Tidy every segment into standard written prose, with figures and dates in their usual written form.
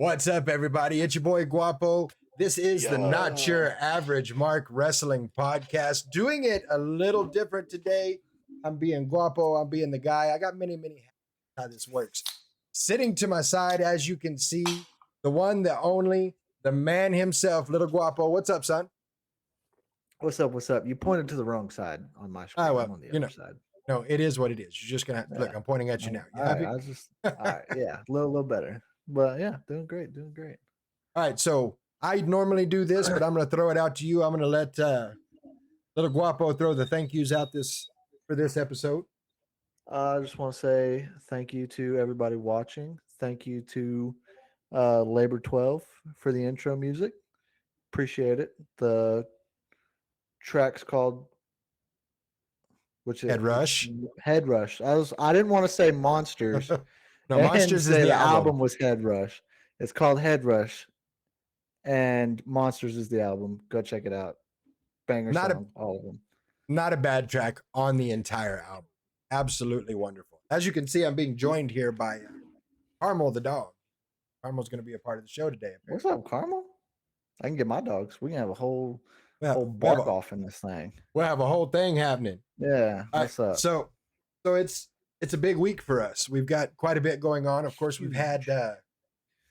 What's up, everybody? It's your boy Guapo. This is the Not Your Yeah. Average Mark Wrestling Podcast. Doing it a little different today. I'm being Guapo. I'm being the guy. I got many how this works. Sitting to my side, as you can see, the one, the only, the man himself, Little Guapo. What's up, son? What's up? What's up? You pointed to the wrong side on my screen. Well, I'm on the other side. No, it is what it is. You're just gonna look. Yeah. I'm pointing at you now. You All right, happy? I was just all right. Yeah, a little better. But yeah, doing great. Doing great. All right, so I normally do this, but I'm going to throw it out to you. I'm going to let Little Guapo throw the thank yous out for this episode. I just want to say thank you to everybody watching. Thank you to Labor 12 for the intro music. Appreciate it. The track's called Head Rush. Head Rush. I didn't want to say Monsters. No, Monsters is the album. Was Head Rush. It's called Head Rush, and Monsters is the album. Go check it out. Banger song, all of them. Not a bad track on the entire album. Absolutely wonderful. As you can see, I'm being joined here by Carmel the dog. Carmel's going to be a part of the show today. Apparently. What's up, Carmel? I can get my dogs. We can have a whole bark off in this thing. We'll have a whole thing happening. Yeah. What's up? So it's a big week for us. We've got quite a bit going on. Of course, we've had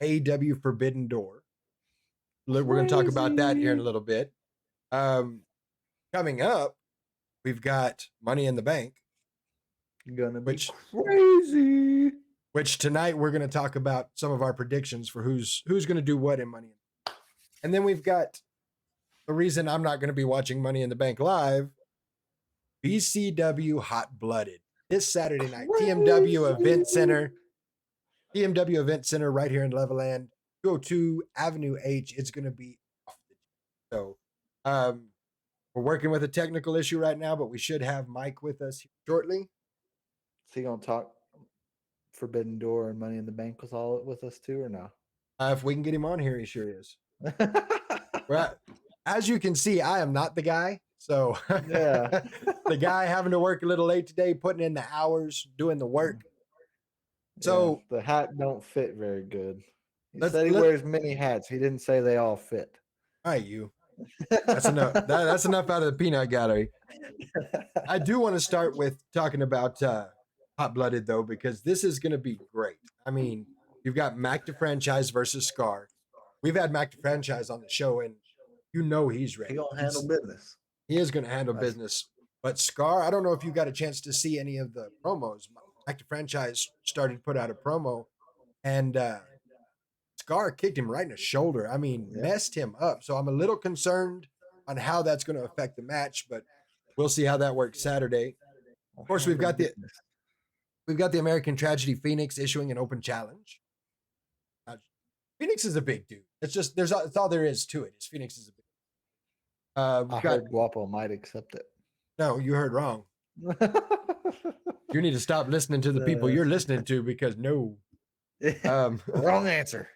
AEW Forbidden Door. We're going to talk about that here in a little bit. Coming up, we've got Money in the Bank. Gonna be crazy. Which tonight we're going to talk about some of our predictions for who's going to do what in Money in the Bank. And then we've got the reason I'm not going to be watching Money in the Bank live, BCW Hot Blooded. This Saturday night, TMW Event Center right here in Levelland, 202 Avenue H. It's going to be off the so we're working with a technical issue right now, but we should have Mike with us shortly. Is he going to talk Forbidden Door and Money in the Bank with us too, or no? If we can get him on here, he sure is. Well, as you can see, I am not the guy. So yeah, the guy having to work a little late today, putting in the hours, doing the work. So the hat don't fit very good. He said he wears many hats. He didn't say they all fit. All right, you. That's enough. That's enough out of the peanut gallery. I do want to start with talking about Hot Blooded, though, because this is going to be great. I mean, you've got Mac the Franchise versus Scar. We've had Mac the Franchise on the show, and you know he's ready. He's going to handle business. He is going to handle business. But Scar, I don't know if you got a chance to see any of the promos. Mac the Franchise started to put out a promo, and Scar kicked him right in the shoulder. I mean, messed him up. So I'm a little concerned on how that's going to affect the match, but we'll see how that works Saturday. Of course, we've got the American Tragedy Phoenix issuing an open challenge. Phoenix is a big dude. It's all there is to it. Phoenix is a big. I heard Guapo might accept it. No, you heard wrong. You need to stop listening to the people you're listening to because no. Wrong answer.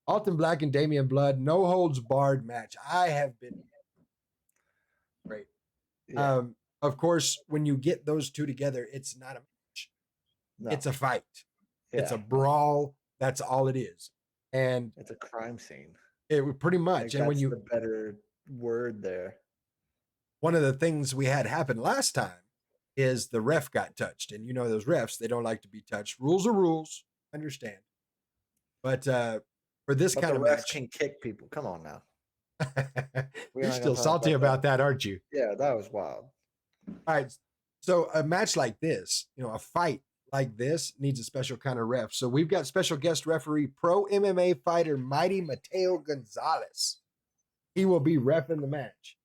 Alton Black and Damian Blood, no holds barred match. I have been great. Yeah. Of course, when you get those two together, it's not a match. No. It's a fight. Yeah. It's a brawl. That's all it is. And it's a crime scene. It pretty much. And when you the better word there. One of the things we had happen last time is the ref got touched. And you know those refs, they don't like to be touched. Rules are rules. Understand. But for this kind of match, can kick people. Come on now. You're still salty about that, aren't you? Yeah, that was wild. All right. So a match like this, a fight like this needs a special kind of ref. So we've got special guest referee, pro MMA fighter, Mighty Mateo Gonzalez. He will be reffing the match.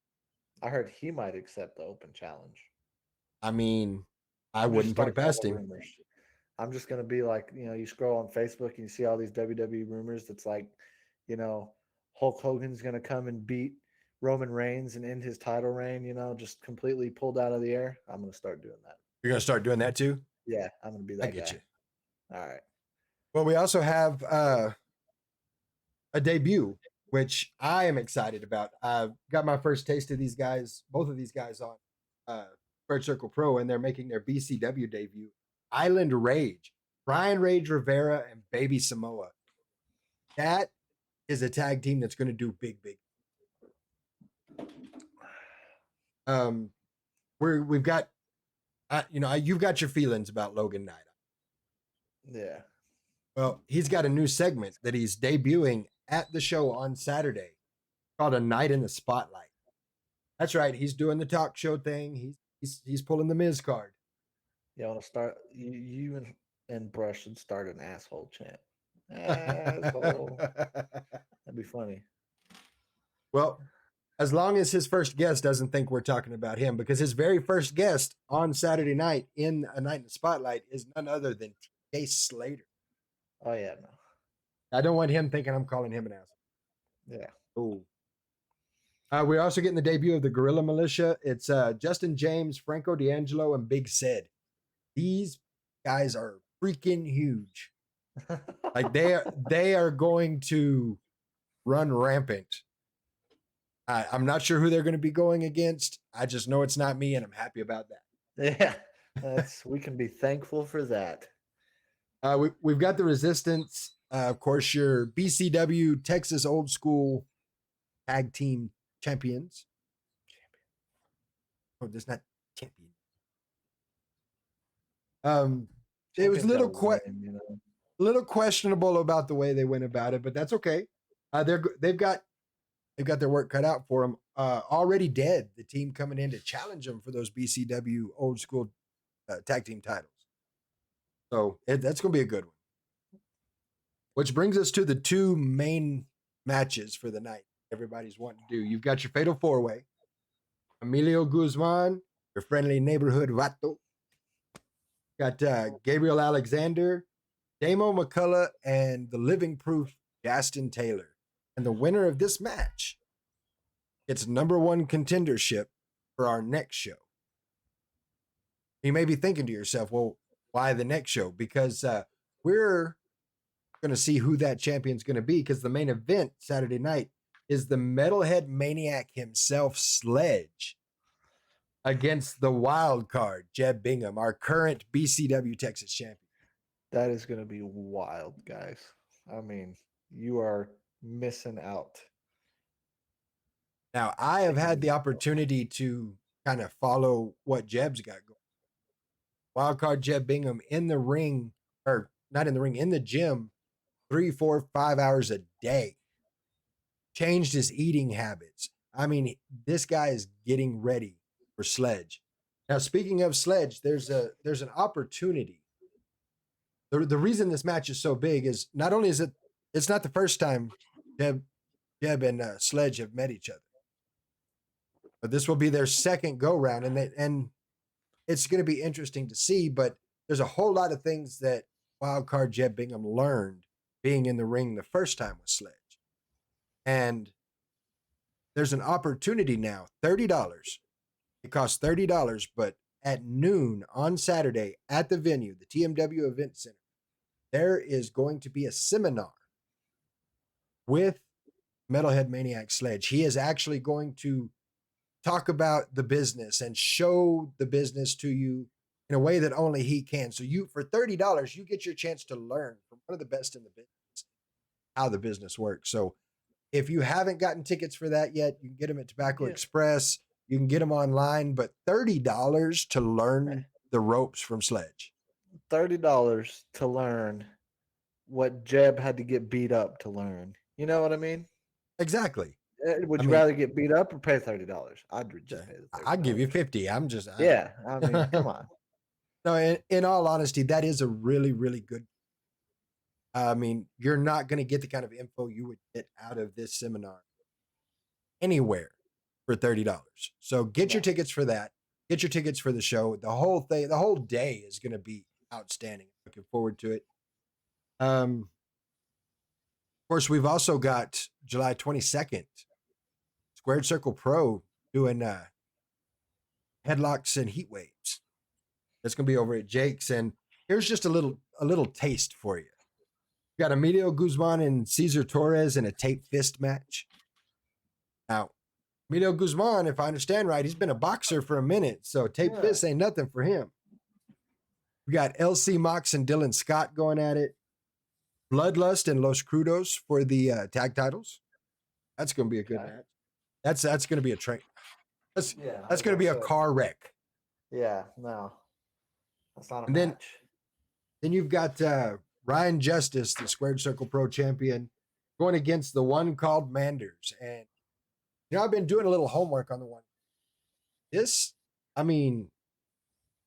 I heard he might accept the open challenge. I mean, I wouldn't put it past him. I'm just going to be like, you scroll on Facebook and you see all these WWE rumors. That's like, Hulk Hogan's going to come and beat Roman Reigns and end his title reign, just completely pulled out of the air. I'm going to start doing that. You're going to start doing that too? Yeah, I'm going to be that guy. I get you. All right. Well, we also have a debut, which I am excited about. I've got my first taste of these guys, both of these guys on Third Circle Pro, and they're making their BCW debut. Island Rage, Brian Rage Rivera, and Baby Samoa. That is a tag team that's going to do big. We've got, you've got your feelings about Logan Knight. Yeah. Well, he's got a new segment that he's debuting at the show on Saturday called A Night in the Spotlight. That's right. He's doing the talk show thing. He's pulling the Miz card. You want to start? You and Brush should start an asshole chant. Asshole. That'd be funny. Well, as long as his first guest doesn't think we're talking about him, because his very first guest on Saturday night in A Night in the Spotlight is none other than T.J. Slater. Oh yeah, no. I don't want him thinking I'm calling him an asshole. Yeah. Ooh. We're also getting the debut of the Guerrilla Militia. It's Justin James, Franco D'Angelo, and Big Sid. These guys are freaking huge. Like they are going to run rampant. I'm not sure who they're going to be going against. I just know it's not me, and I'm happy about that. Yeah, we can be thankful for that. We've got the Resistance, of course, your BCW Texas Old School Tag Team Champions. Oh, there's not champion. It was a little questionable about the way they went about it, but that's okay. They've got their work cut out for them. Already Dead, the team coming in to challenge them for those BCW Old School Tag Team titles. So that's going to be a good one. Which brings us to the two main matches for the night everybody's wanting to do. You've got your Fatal 4-Way. Emilio Guzman, your friendly neighborhood Vato. Got Gabriel Alexander, Damo McCullough, and the Living Proof Gaston Taylor. And the winner of this match gets #1 contendership for our next show. You may be thinking to yourself, well, why the next show? Because we're going to see who that champion's going to be, because the main event Saturday night is the Metalhead Maniac himself, Sledge, against the Wildcard, Jeb Bingham, our current BCW Texas champion. That is going to be wild, guys. I mean, you are missing out. Now, I have had the opportunity to kind of follow what Jeb's got going. Wildcard Jeb Bingham in the ring, or not in the ring, in the gym, 3, 4, 5 hours a day. Changed his eating habits. I mean, this guy is getting ready for Sledge. Now, speaking of Sledge, there's an opportunity. The reason this match is so big is not only is it's not the first time Jeb and Sledge have met each other, but this will be their second go round, and it's going to be interesting to see. But there's a whole lot of things that Wildcard Jeb Bingham learned being in the ring the first time with Sledge, and there's an opportunity now. $30. It costs $30, but at noon on Saturday at the venue, the TMW Event Center, there is going to be a seminar with Metalhead Maniac Sledge. He is actually going to talk about the business and show the business to you in a way that only he can. So for $30, you get your chance to learn from one of the best in the business how the business works. So if you haven't gotten tickets for that yet, you can get them at Tobacco Express. You can get them online, but $30 to learn the ropes from Sledge. $30 to learn what Jeb had to get beat up to learn. You know what I mean? Exactly. Would you rather get beat up or pay $30? I'd just pay the $30. I'd give you 50. I mean, come on. No, in all honesty, that is a really, really good. I mean, you're not going to get the kind of info you would get out of this seminar anywhere for $30. So get your tickets for that. Get your tickets for the show. The whole thing, the whole day is going to be outstanding. Looking forward to it. Of course, we've also got July 22nd, Squared Circle Pro doing headlocks and heat waves. That's going to be over at Jake's. And here's just a little taste for you. We got Emilio Guzman and Cesar Torres in a tape fist match. Now, Emilio Guzman, if I understand right, he's been a boxer for a minute, so tape fist ain't nothing for him. We got LC Mox and Dylan Scott going at it. Bloodlust and Los Crudos for the tag titles. That's going to be a good Okay. match. That's going to be a train. That's Yeah, I that's was going to gonna be a say. car wreck. Yeah, no, that's not a And then match. you've got Ryan Justice, the Squared Circle Pro Champion, going against the one called Manders. And I've been doing a little homework on the one. This, I mean,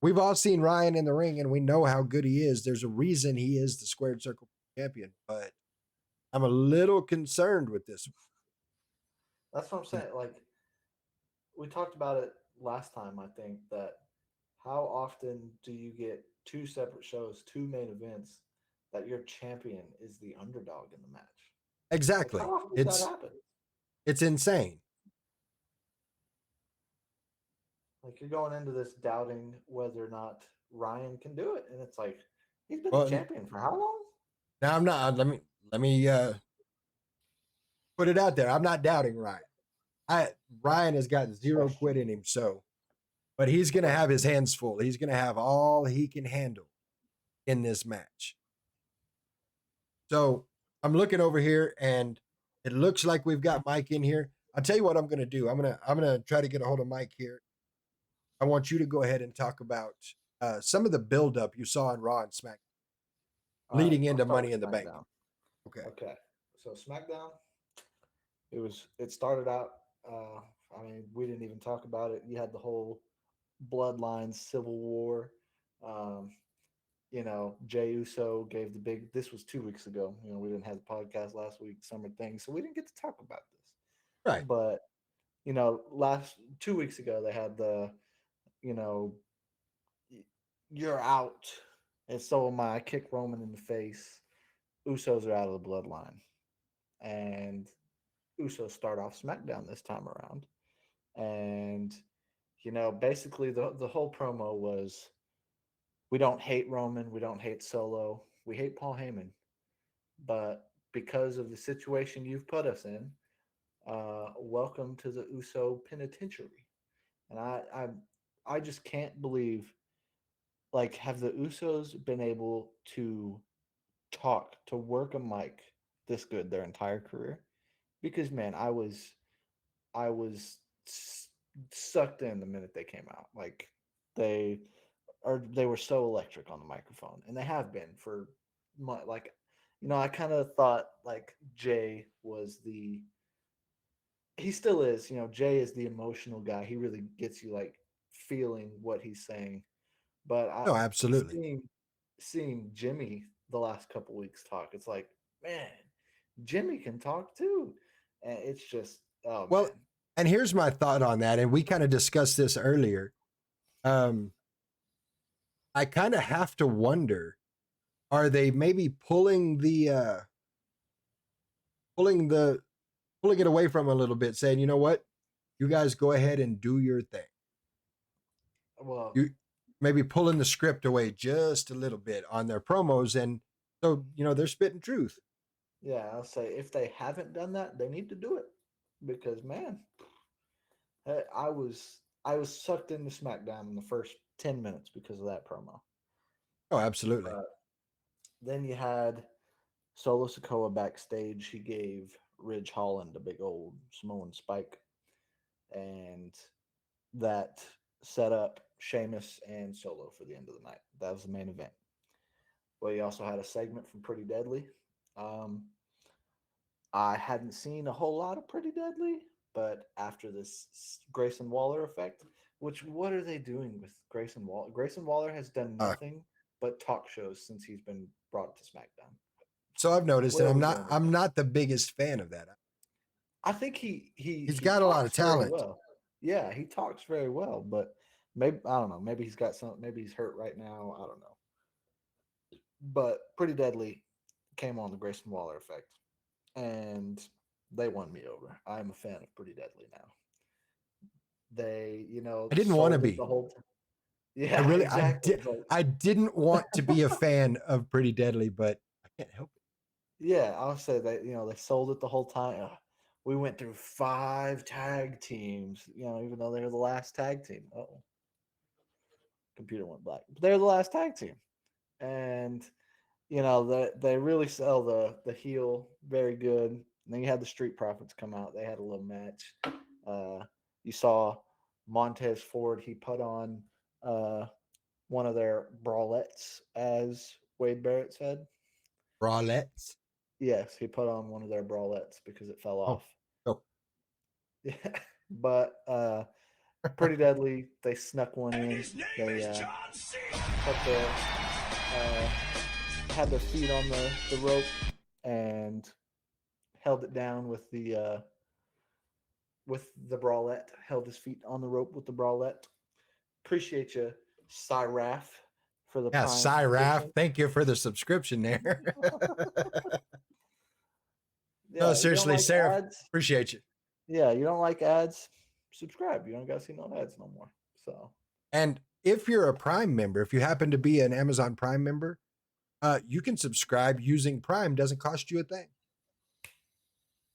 we've all seen Ryan in the ring, and we know how good he is. There's a reason he is the Squared Circle Champion, but I'm a little concerned with this. That's what I'm saying. Like we talked about it last time. I think that how often do you get two separate shows, two main events, that your champion is the underdog in the match? Like Exactly. how often does that happen? It's insane. Like you're going into this doubting whether or not Ryan can do it, and it's like he's been the Well, champion for how long? now I'm not. Let me put it out there. I'm not doubting Ryan. Ryan has got zero quit in him, so but he's going to have his hands full. He's going to have all he can handle in this match. So I'm looking over here, and it looks like we've got Mike in here. I'll tell you what I'm going to do. I'm gonna try to get a hold of Mike here. I want you to go ahead and talk about some of the buildup you saw in Raw and SmackDown leading I'll into start Money with in the Bank. SmackDown. Okay. Okay, so SmackDown, it started out. I mean, we didn't even talk about it. You had the whole bloodline civil war. Um, Jey Uso gave the big. This was 2 weeks ago. We didn't have the podcast last week, summer thing, so we didn't get to talk about this. Right. But last 2 weeks ago they had the you know you're out, and so am I. Kick Roman in the face. Usos are out of the bloodline, and Usos start off SmackDown this time around, and basically the whole promo was, we don't hate Roman, we don't hate Solo, we hate Paul Heyman, but because of the situation you've put us in, welcome to the Uso penitentiary. And I just can't believe, like, have the Usos been able to talk, to work a mic this good their entire career? Because man, I was sucked in the minute they came out. Like they they were so electric on the microphone, and they have been for like I kind of thought like Jay was the he still is. Jay is the emotional guy. He really gets you like feeling what he's saying. But No, absolutely. seeing seeing Jimmy the last couple weeks talk, it's like, man, Jimmy can talk too, and it's just, oh Well, man. and here's my thought on that, and we kind of discussed this earlier. I kind of have to wonder, are they maybe pulling it away from a little bit, saying, you know what, you guys go ahead and do your thing. Well, You maybe pulling the script away just a little bit on their promos, and so they're spitting truth. yeah, I'll say if they haven't done that, they need to do it, because man, I was sucked into SmackDown in the first 10 minutes because of that promo. Oh, absolutely. Then you had Solo Sikoa backstage. He gave Ridge Holland a big old Samoan spike, and that set up Sheamus and Solo for the end of the night. That was the main event. Well, you also had a segment from Pretty Deadly. Um, I hadn't seen a whole lot of Pretty Deadly, but after this Grayson Waller effect, which what are they doing with Grayson Waller? Grayson Waller has done Uh, nothing but talk shows since he's been brought to SmackDown. so I've noticed, What and are I'm we not doing with I'm him? not the biggest fan of that. I think he He's got a lot of talks very talent. well. Yeah, he talks very well, but maybe I don't know. Maybe he's got some. Maybe he's hurt right now. I don't know. But Pretty Deadly came on the Grayson Waller effect, and they won me over. I'm a fan of Pretty Deadly now. They, I didn't want to sold it be. the whole time. I Yeah, really, exactly. It's like, I didn't want to be a fan of Pretty Deadly, but I can't help it. yeah, I'll say that, they sold it the whole time. We went through 5 tag teams, even though they were the last tag team. Oh, computer went black. But they're the last tag team. And you know, they really sell the heel very good. And then you had the Street Profits come out. They had a little match. You saw Montez Ford. He put on one of their brawlettes, as Wade Barrett said. Brawlettes. Yes, he put on one of their brawlettes because it fell Oh, off. oh. Yeah, but Pretty Deadly, they snuck one in. They put the uh, had their feet on the rope and held it down with the bralette. Held his feet on the rope with the bralette. Appreciate you, Cyraf, for the Yeah, Prime Cyraf. subscription. Thank you for the subscription there. No, Yeah, you don't seriously, like Sarah, ads? appreciate you. Yeah, you don't like ads? Subscribe. You don't gotta see no ads no more. So And if you're a Prime member, if you happen to be an Amazon Prime member, you can subscribe using Prime. Doesn't cost you a thing.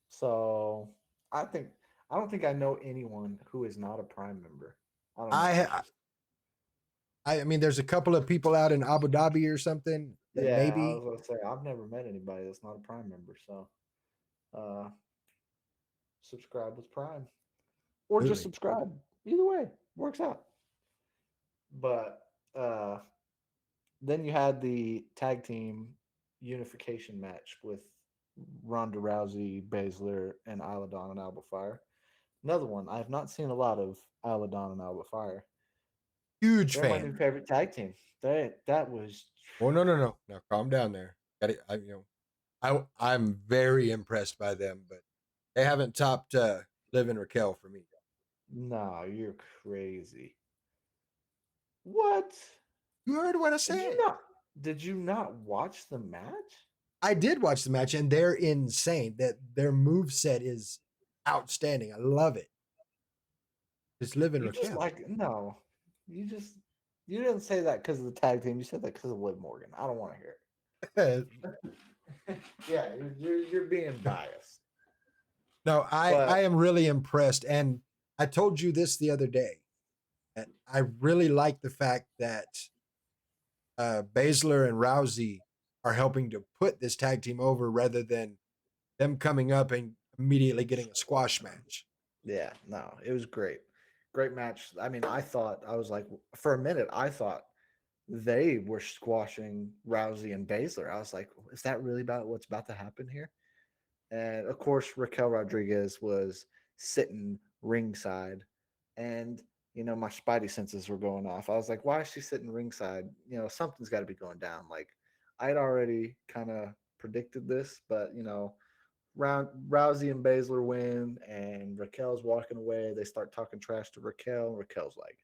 so I think I don't think I know anyone who is not a Prime member. I don't know. It's I, just I mean, there's a couple of people out in Abu Dhabi or something that yeah, I was maybe. gonna say I've never met anybody that's not a Prime member. So uh subscribe with Prime. Or just Absolutely. subscribe. Either way, works out. But then you had the tag team unification match with Ronda Rousey, Baszler, and Isla Dawn and Alba Fire. Another one. I have not seen a lot of Isla Dawn and Alba Fire. Huge They're my fan. new favorite tag team. That was Oh no, no, no. Now calm down there. Got it. I'm very impressed by them, but they haven't topped Liv and Raquel for me. no, you're crazy. What? You heard what I Did you said. not? Did you not watch the match? I did watch the match, and they're insane. That their move set is outstanding. I love it. It's Liv and You just Raquel. like no. You just you didn't say that because of the tag team. You said that because of Liv Morgan. I don't want to hear it. Yeah, you're being biased. No, I But am really impressed, and I told you this the other day. That I really like the fact that Baszler and Rousey are helping to put this tag team over rather than them coming up and immediately getting a squash match. yeah, no, it was great. Great match. I mean, I was like for a minute I thought they were squashing Rousey and Baszler. I was like, is that really about what's about to happen here? And of course, Raquel Rodriguez was sitting ringside. And, you know, my spidey senses were going off. I was like, why is she sitting ringside? You know, something's got to be going down. Like, I'd already kind of predicted this, but, you know, Rousey and Baszler win, and Raquel's walking away. They start talking trash to Raquel. And Raquel's like,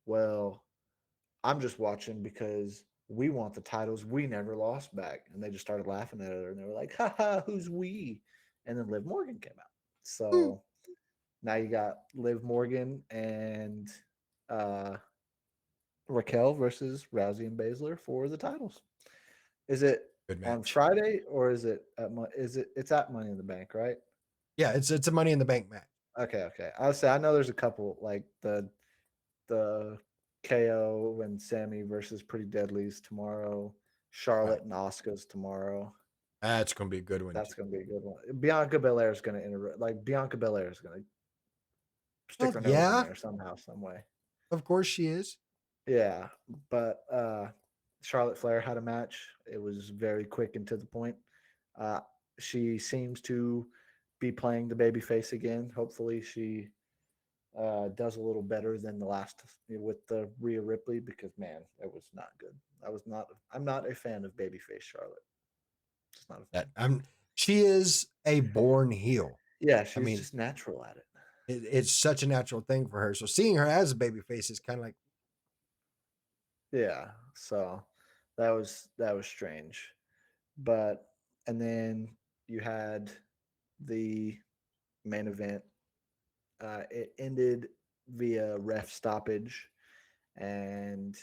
well, I'm just watching because we want the titles we never lost back. And they just started laughing at her and they were like, haha, who's we? And then Liv Morgan came out. Woo. So now you got Liv Morgan and uh, Raquel versus Rousey and Baszler for the titles. Is it Good on match. Friday or is it it's at Money in the Bank, right? Yeah, it's a Money in the Bank match. Okay, okay. I'll say I know there's a couple like the KO and Sammy versus Pretty Deadlies tomorrow. Right. Charlotte and Oscar's tomorrow. That's gonna be a good one too. That's gonna be a good one. Bianca Belair is gonna Bianca Belair is gonna stick Well, her nose in yeah, there somehow, some way. of course she is. Yeah, but Charlotte Flair had a match. It was very quick and to the point. Uh, she seems to be playing the baby face again. Hopefully, she does a little better than the last with the Rhea Ripley because man, it was not good. I was not. I'm not a fan of babyface Charlotte. Just not a fan. That I'm. She is a born heel. Yeah, I she's mean, just natural at it. it's such a natural thing for her. So seeing her as a baby face is kind of like, Yeah, so that was strange, but and then you had the main event. It ended via ref stoppage, and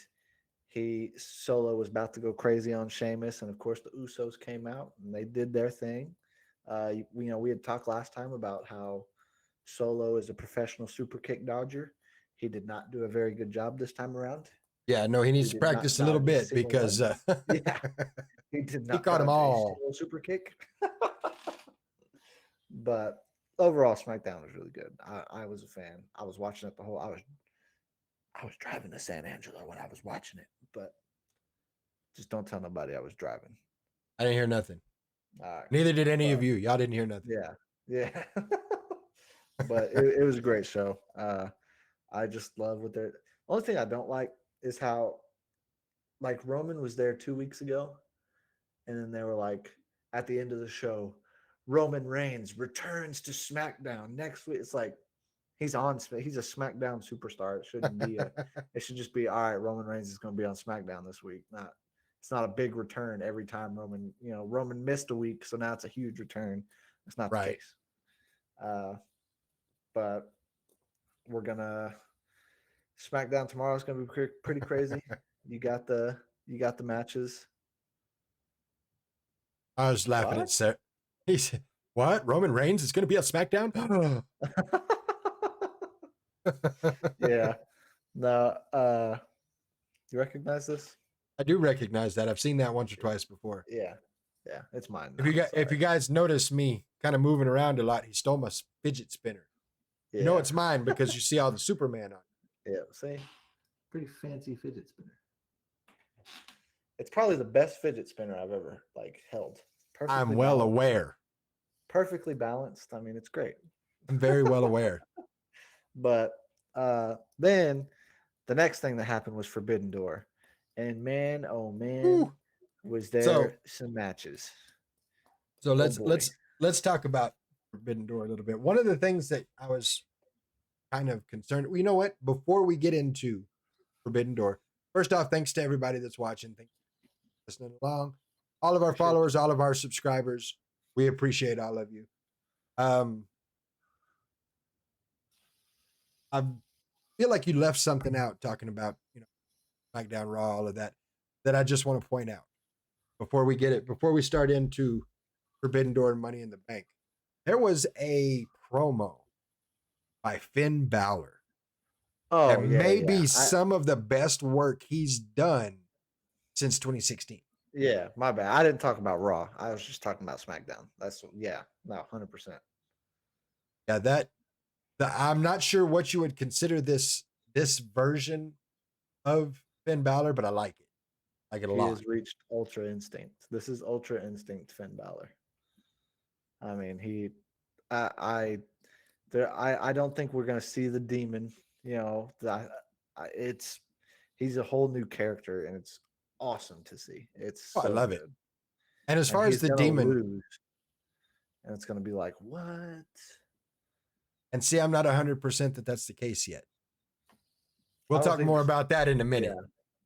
he Solo was about to go crazy on Sheamus, and of course the Usos came out and they did their thing. We had talked last time about how Solo is a professional super kick dodger. He did not do a very good job this time around. Yeah, no, he needs to did not practice a little dodge a bit single because one. Yeah, he did he not caught them dodge a all. single super kick. But overall, SmackDown was really good. I was a fan. I was watching it the whole. I was driving to San Angelo when I was watching it, but just don't tell nobody I was driving. I didn't hear nothing. Uh, Neither did any of but you. Y'all didn't hear nothing. yeah, yeah. But it was a great show. I just love what they're. Only thing I don't like is how, like, Roman was there 2 weeks ago, and then they were like, at the end of the show, Roman Reigns returns to SmackDown next week. It's like he's on. He's a SmackDown superstar. It shouldn't be a. It should just be all right. Roman Reigns is going to be on SmackDown this week. Not. It's not a big return every time Roman. Roman missed a week, so now it's a huge return. It's not the Right. case. But we're gonna SmackDown tomorrow is gonna be pretty crazy. You got the matches. I was laughing What? at Sarah. He said, "What? Roman Reigns is going to be on SmackDown?" Yeah. No. You recognize this? I do recognize that. I've seen that once or twice before. Yeah. Yeah. It's mine. If you guys notice me kind of moving around a lot, he stole my fidget spinner. Yeah. You know it's mine because you see all the Superman on it. Yeah. See, pretty fancy fidget spinner. It's probably the best fidget spinner I've ever held. I'm well aware. Perfectly balanced. I mean, it's great. I'm very well aware. But then the next thing that happened was Forbidden Door. And man, oh man, Ooh. was there some matches. So let's talk about Forbidden Door a little bit. One of the things that I was kind of concerned, you know what? Before we get into Forbidden Door, first off, thanks to everybody that's watching. Thanks for listening along. All of our followers, all of our subscribers, we appreciate all of you. I feel like you left something out talking about, SmackDown, Raw, all of that I just want to point out before we start into Forbidden Door and Money in the Bank. There was a promo by Finn Balor. Oh, that yeah, may yeah. be some of the best work he's done since 2016. Yeah, my bad. I didn't talk about Raw. I was just talking about SmackDown. 100%. Yeah, I'm not sure what you would consider this version of Finn Balor, but I like it. I like it a lot. He has reached Ultra Instinct. This is Ultra Instinct Finn Balor. I mean, I don't think we're gonna see the demon. He's a whole new character, and it's awesome to see. It's I love good. it. And as far as the demon, lose, and it's gonna be like, what? And see, I'm not 100% that that's the case yet. We'll talk more about that in a minute.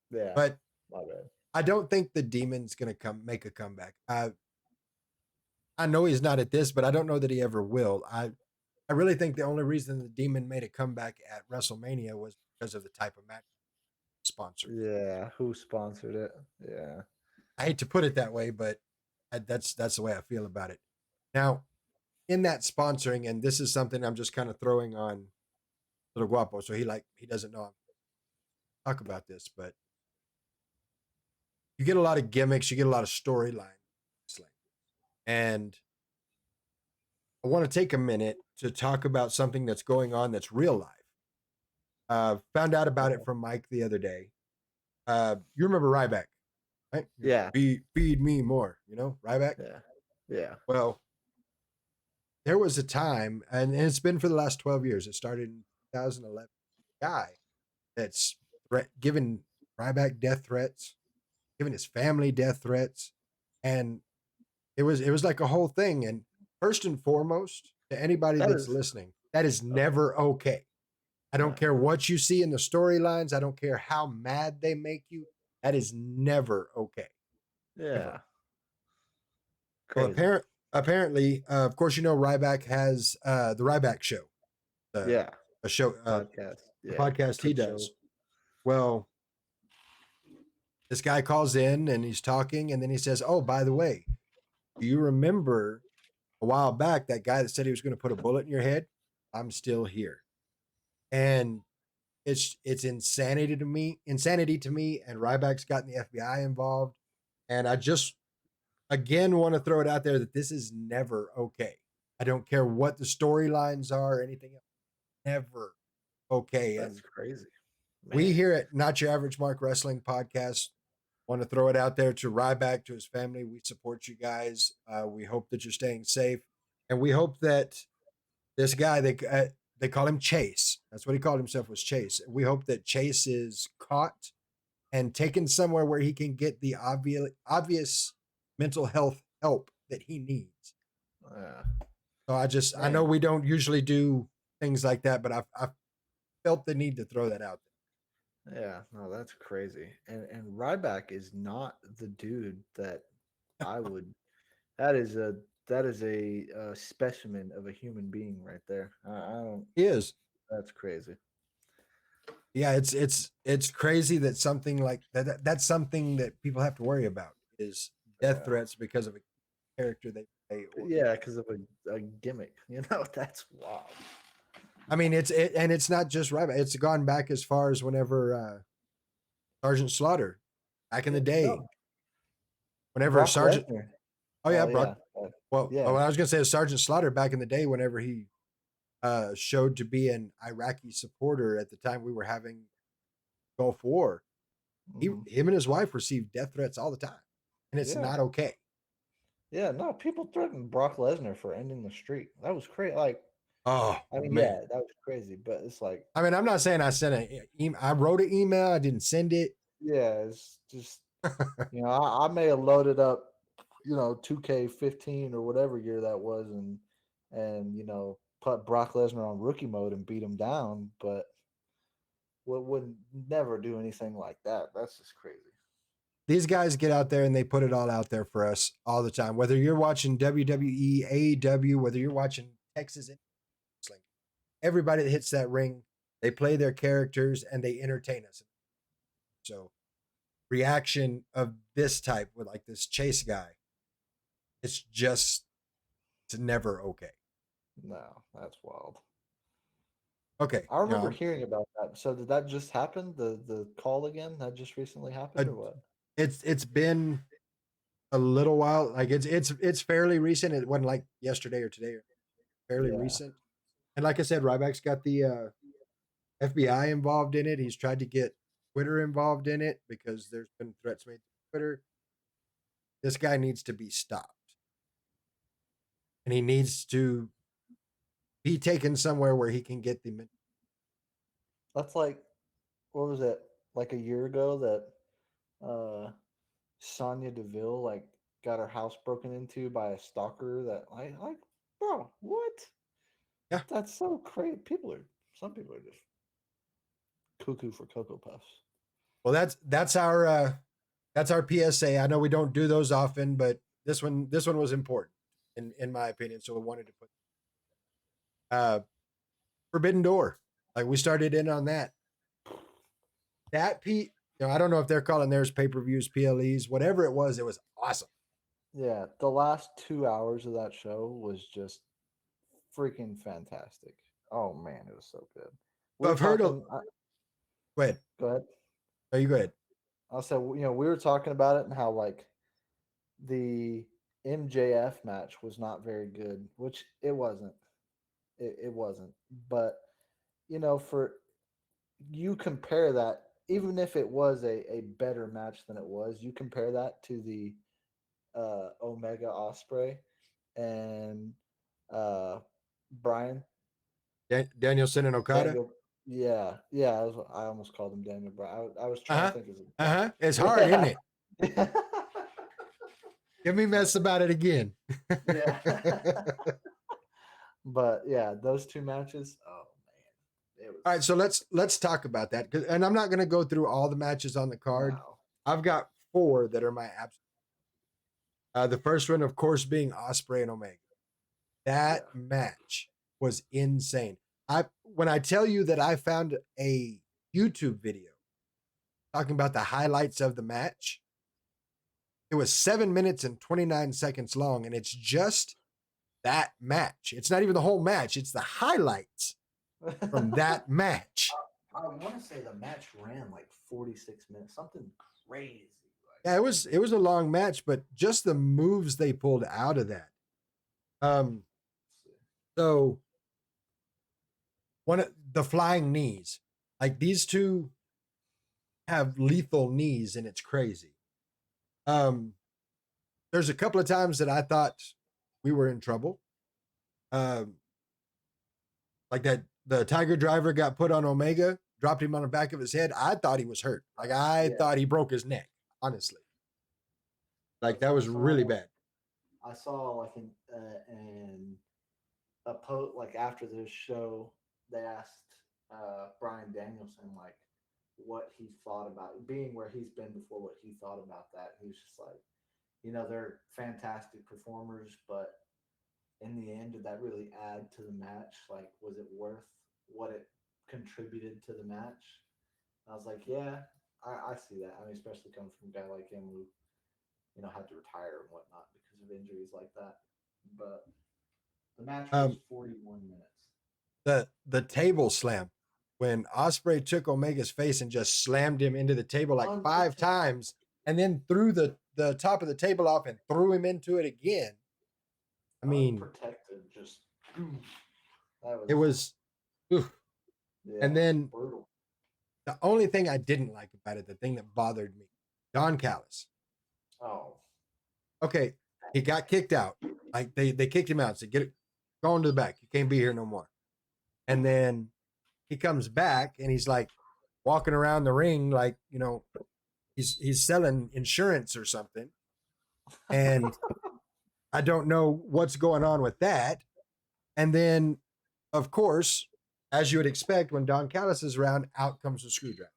Yeah. But my bad. I don't think the demon's gonna make a comeback. I know he's not at this, but I don't know that he ever will. I really think the only reason the demon made a comeback at WrestleMania was because of the type of match sponsor. Yeah, who sponsored it? Yeah. I hate to put it that way, but that's the way I feel about it. Now, in that sponsoring, and this is something I'm just kind of throwing on Little Guapo, so he doesn't know I'm talk about this, but you get a lot of gimmicks, you get a lot of storyline, and I want to take a minute to talk about something that's going on that's real life. Found out about it from Mike the other day. You remember Ryback, right? Yeah. Feed me more, Ryback? Yeah. Yeah. Well, there was a time, and it's been for the last 12 years. It started in 2011. Guy that's given Ryback death threats, giving his family death threats, and it was like a whole thing. And first and foremost, to anybody that's listening, that is never okay. I don't care what you see in the storylines. I don't care how mad they make you. That is never okay. Yeah. Well, apparently, of course, Ryback has the Ryback Show. A show podcast. The podcast he does. Well, this guy calls in and he's talking, and then he says, "Oh, by the way, do you remember a while back that guy that said he was going to put a bullet in your head? I'm still here." And it's insanity to me, and Ryback's gotten the FBI involved. And I just again want to throw it out there that this is never okay. I don't care what the storylines are or anything else. Never okay. That's And crazy. we Man. here at Not Your Average Mark Wrestling Podcast want to throw it out there to Ryback, to his family. We support you guys. We hope that you're staying safe, and we hope that this guy they call him Chase. That's what he called himself, was Chase. We hope that Chase is caught and taken somewhere where he can get the obvious mental health help that he needs. Yeah. So I know we don't usually do things like that, but I felt the need to throw that out there. Yeah, no, that's crazy. And Ryback is not the dude that I would. That is a specimen of a human being right there. I don't. He is. That's crazy. Yeah, it's crazy that something like that's something that people have to worry about, is death threats because of a character they play. Yeah, because of a gimmick. That's wild. I mean, it's not just Ryback. It's gone back as far as whenever Sergeant Slaughter, back in the day, No. whenever Brock Sergeant. Lesnar. Oh yeah, Oh, Brock. yeah. Well, Yeah. what I was gonna say is Sergeant Slaughter back in the day, whenever he showed to be an Iraqi supporter at the time we were having Gulf War. Mhm. Him and his wife received death threats all the time, and it's Yeah. not okay. Yeah, no, people threatened Brock Lesnar for ending the streak. That was crazy. Like, Oh I mean, man. yeah, that was crazy. But it's like, I mean, I'm not saying I sent I wrote an email. I didn't send it. yeah, it's just I may have loaded up, 2K15 or whatever year that was, and put Brock Lesnar on rookie mode and beat him down, but would never do anything like that. That's just crazy. These guys get out there and they put it all out there for us all the time. Whether you're watching WWE, AEW, whether you're watching Texas Wrestling, everybody that hits that ring, they play their characters and they entertain us. So, reaction of this type with like this Chase guy, it's never okay. No, that's wild. Okay. I remember hearing about that. So did that just happen? The call again? That just recently happened, or what? It's been a little while. Like it's fairly recent. It wasn't like yesterday or today. Fairly recent. And like I said, Ryback's got the FBI involved in it. He's tried to get Twitter involved in it because there's been threats made to Twitter. This guy needs to be stopped. And he needs to be taken somewhere where he can get the. That's like, what was it? Like a year ago that Sonya Deville got her house broken into by a stalker. That like, bro, what? Yeah, that's so crazy. Some people are just cuckoo for Cocoa Puffs. Well, that's our PSA. I know we don't do those often, but this one was important in my opinion. So we wanted to put Forbidden Door. Like we started in on that. I don't know if they're calling theirs pay-per-views, PLEs, whatever it was awesome. Yeah, the last 2 hours of that show was just freaking fantastic. Oh man, it was so good. I've heard of. Go ahead. Go ahead. Oh, you go ahead. I'll say, we were talking about it and how the MJF match was not very good, which it wasn't. It wasn't. But for you compare that, even if it was a better match than it was, you compare that to the Omega Osprey and Brian Danielson and Okada. Yeah. I almost called him Daniel Bryan. I was trying to think of It's hard, isn't it? Get me mess about it again. Yeah. But yeah, those two matches. Oh man. All right, so let's talk about that. And I'm not going to go through all the matches on the card. No. I've got 4 that are my absolute. The first one, of course, being Osprey and Omega. That match was insane. When I tell you that I found a YouTube video talking about the highlights of the match, it was 7 minutes and 29 seconds long, and it's just that match. It's not even the whole match. It's the highlights from that match. I want to say the match ran like 46 minutes, something crazy. Yeah, it was a long match, but just the moves they pulled out of that. So one of the flying knees, like these two have lethal knees, and it's crazy. There's a couple of times that I thought we were in trouble. Um, like that the Tiger Driver got put on Omega, dropped him on the back of his head. I thought he was hurt. Like I thought he broke his neck, honestly. Like that was really bad. I saw like in a post like after the show, they asked Brian Danielson like what he thought about being where he's been before, what he thought about that. He was just like, they're fantastic performers, but in the end, did that really add to the match? Like, was it worth what it contributed to the match? And I was like, yeah, I see that. I mean, especially coming from a guy like him who, had to retire and whatnot because of injuries like that. But the match was 41 minutes. The table slam when Ospreay took Omega's face and just slammed him into the table like 5 times, and then threw the top of the table off and threw him into it again. I mean, protected, just it was, oof. Yeah, and then brutal. The only thing I didn't like about it, the thing that bothered me, Don Callis. Oh, okay, he got kicked out. Like they kicked him out. Said, go into the back. You can't be here no more. And then he comes back and he's like walking around the ring like, he's selling insurance or something. And I don't know what's going on with that. And then, of course, as you would expect, when Don Callis is around, out comes the screwdriver.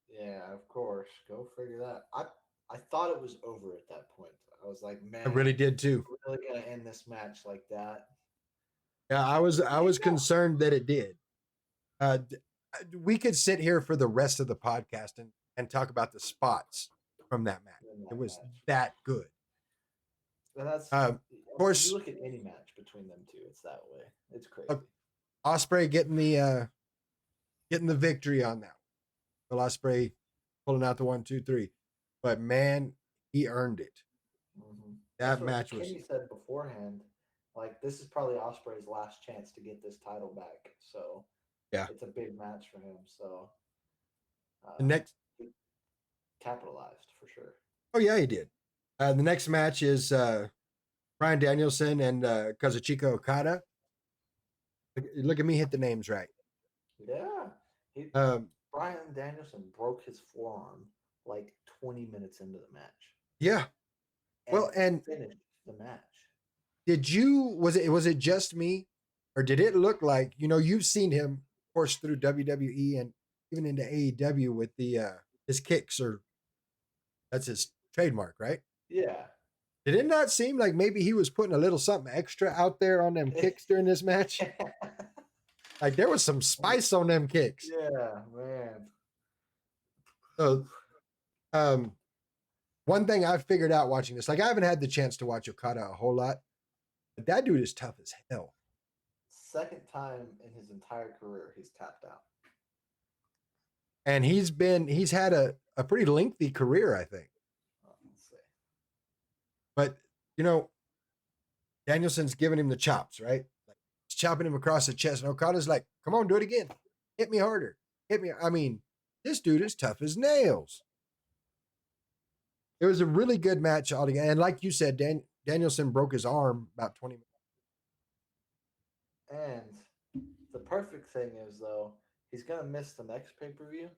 Yeah, of course. Go figure that. I thought it was over at that point. I was like, man, I really did too. We're really gonna end this match like that. Yeah, I was concerned that it did. We could sit here for the rest of the podcast and talk about the spots from that match. It was that good. And that's of course. You look at any match between them two, it's that way. It's crazy. Ospreay getting the victory on that. Will Ospreay pulling out the 1, 2, 3, but man, he earned it. Mm-hmm. That match was. Kenny said beforehand, like this is probably Ospreay's last chance to get this title back. So yeah, it's a big match for him. So the next capitalized for sure. Oh yeah, he did. The next match is Bryan Danielson and Kazuchika Okada. Look at me hit the names right. Yeah. Bryan Danielson broke his forearm like 20 minutes into the match. Yeah. And finished the match. Was it just me, or did it look like, you've seen him, of course, through WWE and even into AEW with the his kicks, or that's his trademark, right? Yeah. Did it not seem like maybe he was putting a little something extra out there on them kicks during this match? Like there was some spice on them kicks. Yeah, man. So, one thing I figured out watching this, like I haven't had the chance to watch Okada a whole lot, but that dude is tough as hell. Second time in his entire career he's tapped out. And he's had a pretty lengthy career, I think. Let's see. But, Danielson's giving him the chops, right? Like he's chopping him across the chest, and Okada's like, come on, do it again. Hit me harder. Hit me. I mean, this dude is tough as nails. It was a really good match altogether. And like you said, Danielson broke his arm about 20 minutes. And the perfect thing is, though, he's going to miss the next pay-per-view,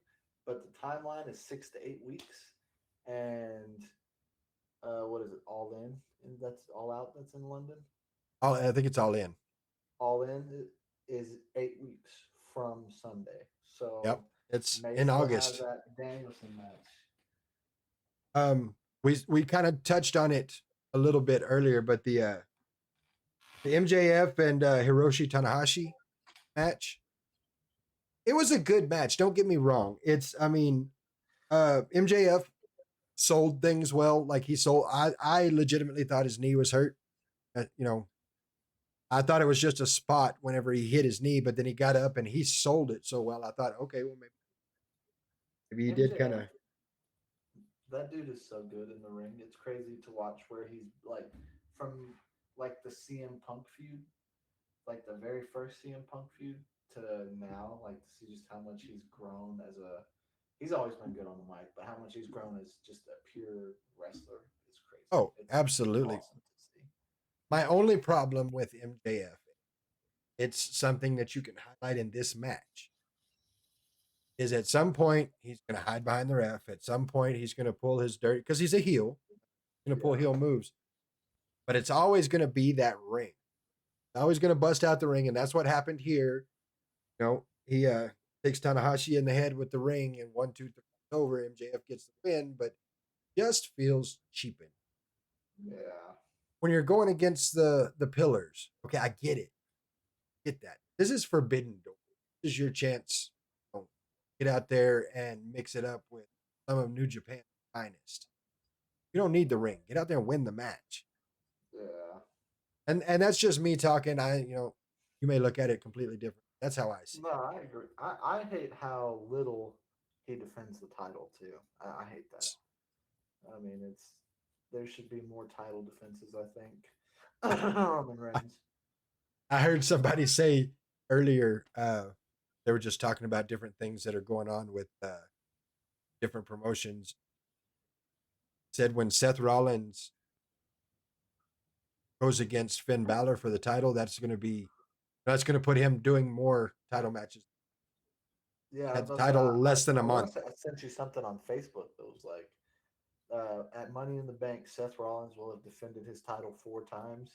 but the timeline is 6 to 8 weeks. And what is it, All In? And that's All Out that's in London? I think it's All In. All In is 8 weeks from Sunday. So yep, it's in August. Have that Danielson match. We kind of touched on it a little bit earlier, but the MJF and Hiroshi Tanahashi match, it was a good match. Don't get me wrong. MJF sold things well. Like I legitimately thought his knee was hurt. I thought it was just a spot whenever he hit his knee, but then he got up and he sold it so well. I thought, okay, well, maybe Maybe he did kind MJF, of. that dude is so good in the ring. It's crazy to watch where he's like from like the CM Punk feud, like the very first CM Punk feud to now, like to see just how much he's grown as a. He's always been good on the mic, but how much he's grown as just a pure wrestler is crazy. Oh, It's absolutely. awesome to see. My only problem with MJF, it's something that you can highlight in this match, is at some point he's going to hide behind the ref. At some point he's going to pull his dirty, because he's a heel, going to pull Yeah, heel moves. But it's always going to be that ring. Always going to bust out the ring, and that's what happened here. He takes Tanahashi in the head with the ring, and 1, 2, 3 over. MJF gets the win, but just feels cheapened. yeah, When you're going against the pillars, okay, I get that. This is Forbidden Door. This is your chance. Get out there and mix it up with some of New Japan's finest. You don't need the ring. Get out there and win the match. yeah. And that's just me talking. You may look at it completely different. That's how I see No, I agree. I hate how little he defends the title too. I hate that. it. I mean, there should be more title defenses. I think Roman Reigns. I heard somebody say earlier, they were just talking about different things that are going on with different promotions. Said when Seth Rollins goes against Finn Balor for the title, that's going to put him doing more title matches. Yeah, Had the that's title less than a I want month. to say I sent you something on Facebook that was like, at Money in the Bank, Seth Rollins will have defended his title 4 times,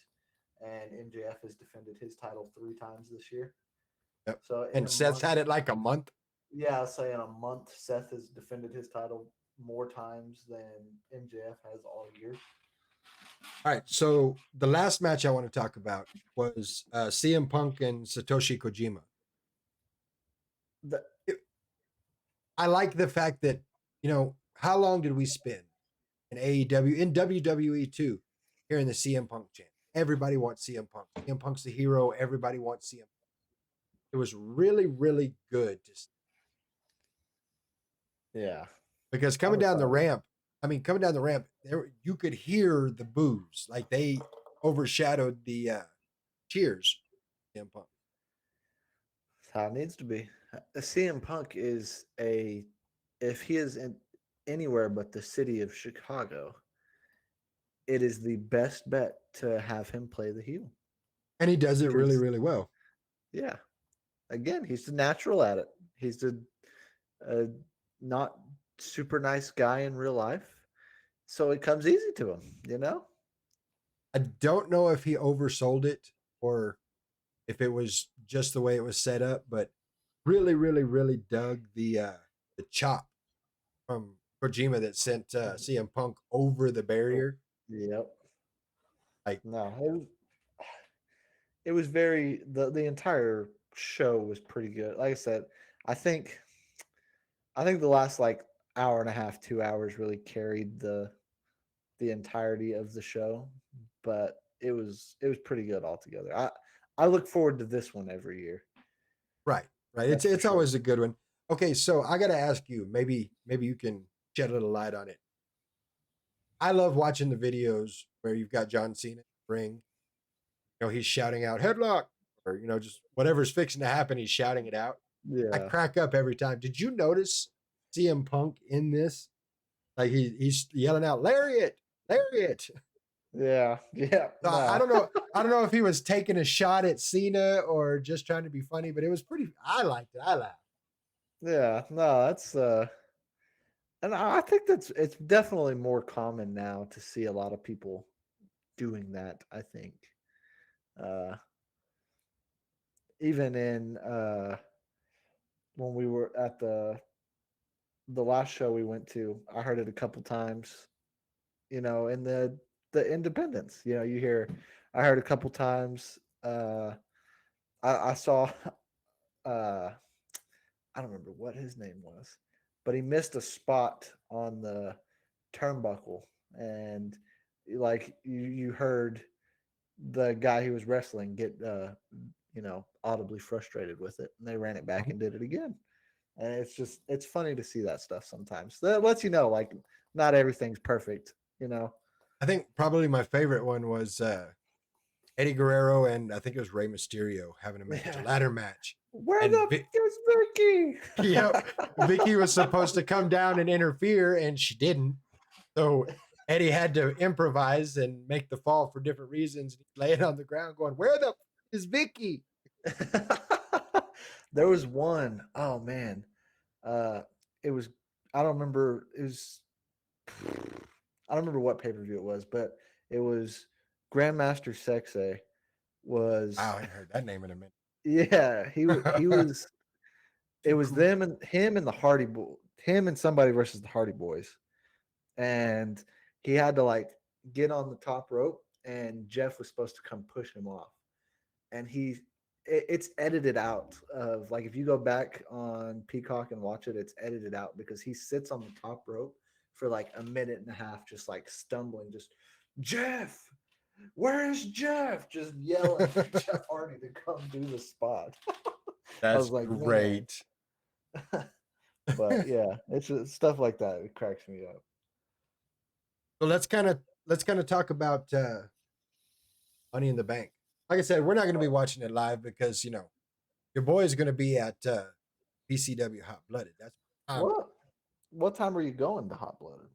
and MJF has defended his title 3 times this year. Yep. So in And a Seth's month, had it like a month. yeah, I'll say in a month, Seth has defended his title more times than MJF has all year. All right. So the last match I want to talk about was CM Punk and Satoshi Kojima. The, I like the fact that, how long did we spend in AEW, in WWE too, here in the CM Punk chant? Everybody wants CM Punk. CM Punk's the hero. Everybody wants CM Punk. It was really, really good to see. yeah, Because I'm coming down the ramp, there you could hear the boos. Like they overshadowed the cheers. CM Punk. that's how it needs to be. CM Punk is if he is in anywhere but the city of Chicago, it is the best bet to have him play the heel. And he does it really, Because really well. yeah, again, he's a natural at it. He's a not super nice guy in real life, so it comes easy to him. I don't know if he oversold it or if it was just the way it was set up, but really, really, really dug the chop from Kojima that sent CM Punk over the Oh, barrier. yep. Like, No, it was very the entire show was pretty good. Like I said, I think I think the last like hour and a half, 2 hours really carried the entirety of the show, but it was pretty good altogether. I look forward to this one every year. right, right. It's That's for it's sure. always a good one. Okay, so I got to ask you, maybe you can shed a little light on it. I love watching the videos where you've got John Cena in the ring. He's shouting out headlock, or just whatever's fixing to happen, he's shouting it out. I Yeah. crack up every time. Did you notice CM Punk in this? Like he's yelling out lariat, lariat. Yeah. Yeah. So I No. don't know. I don't know if he was taking a shot at Cena or just trying to be funny, but it was pretty. I liked it. I laughed. Yeah. No, that's and I think it's definitely more common now to see a lot of people doing that, I think. Uh Even in when we were at the last show we went to, I heard it a couple times, in the independents. I heard a couple times. I saw uh I don't remember what his name was, but he missed a spot on the turnbuckle, and like you heard the guy who was wrestling get audibly frustrated with it, and they ran it back Mhm. and did it again. And it's funny to see that stuff sometimes. That lets you know like not everything's perfect, you know. I think probably my favorite one was Eddie Guerrero and I think it was Rey Mysterio having a match, a Yeah. ladder match. Where And the f- is Vicky? yep, Vicky was supposed to come down and interfere, and she didn't. So Eddie had to improvise and make the fall for different reasons. He's laying on the ground, going, "Where the is Vicky?" There was one, oh man. Uh it was I don't remember it was I don't remember what pay-per-view it was, but it was Grandmaster Sexay was Wow, I haven't heard that name in a minute. yeah, he was it Too was cool. them and him and the Hardy Boy, him and somebody versus the Hardy Boys. And he had to like get on the top rope and Jeff was supposed to come push him off. And it's edited out of like if you go back on Peacock and watch it, it's edited out because he sits on the top rope for like a minute and a half, just like stumbling, just Jeff, where's Jeff? Just yelling for Jeff Hardy to come do the spot. I That's was like, man. great. But yeah, it's just stuff like that. It cracks me up. So let's kind of talk about Money in the Bank. Like I said, we're not going to be watching it live because your boy is going to be at BCW Hot Blooded. That's What what time are you going to Hot Blooded?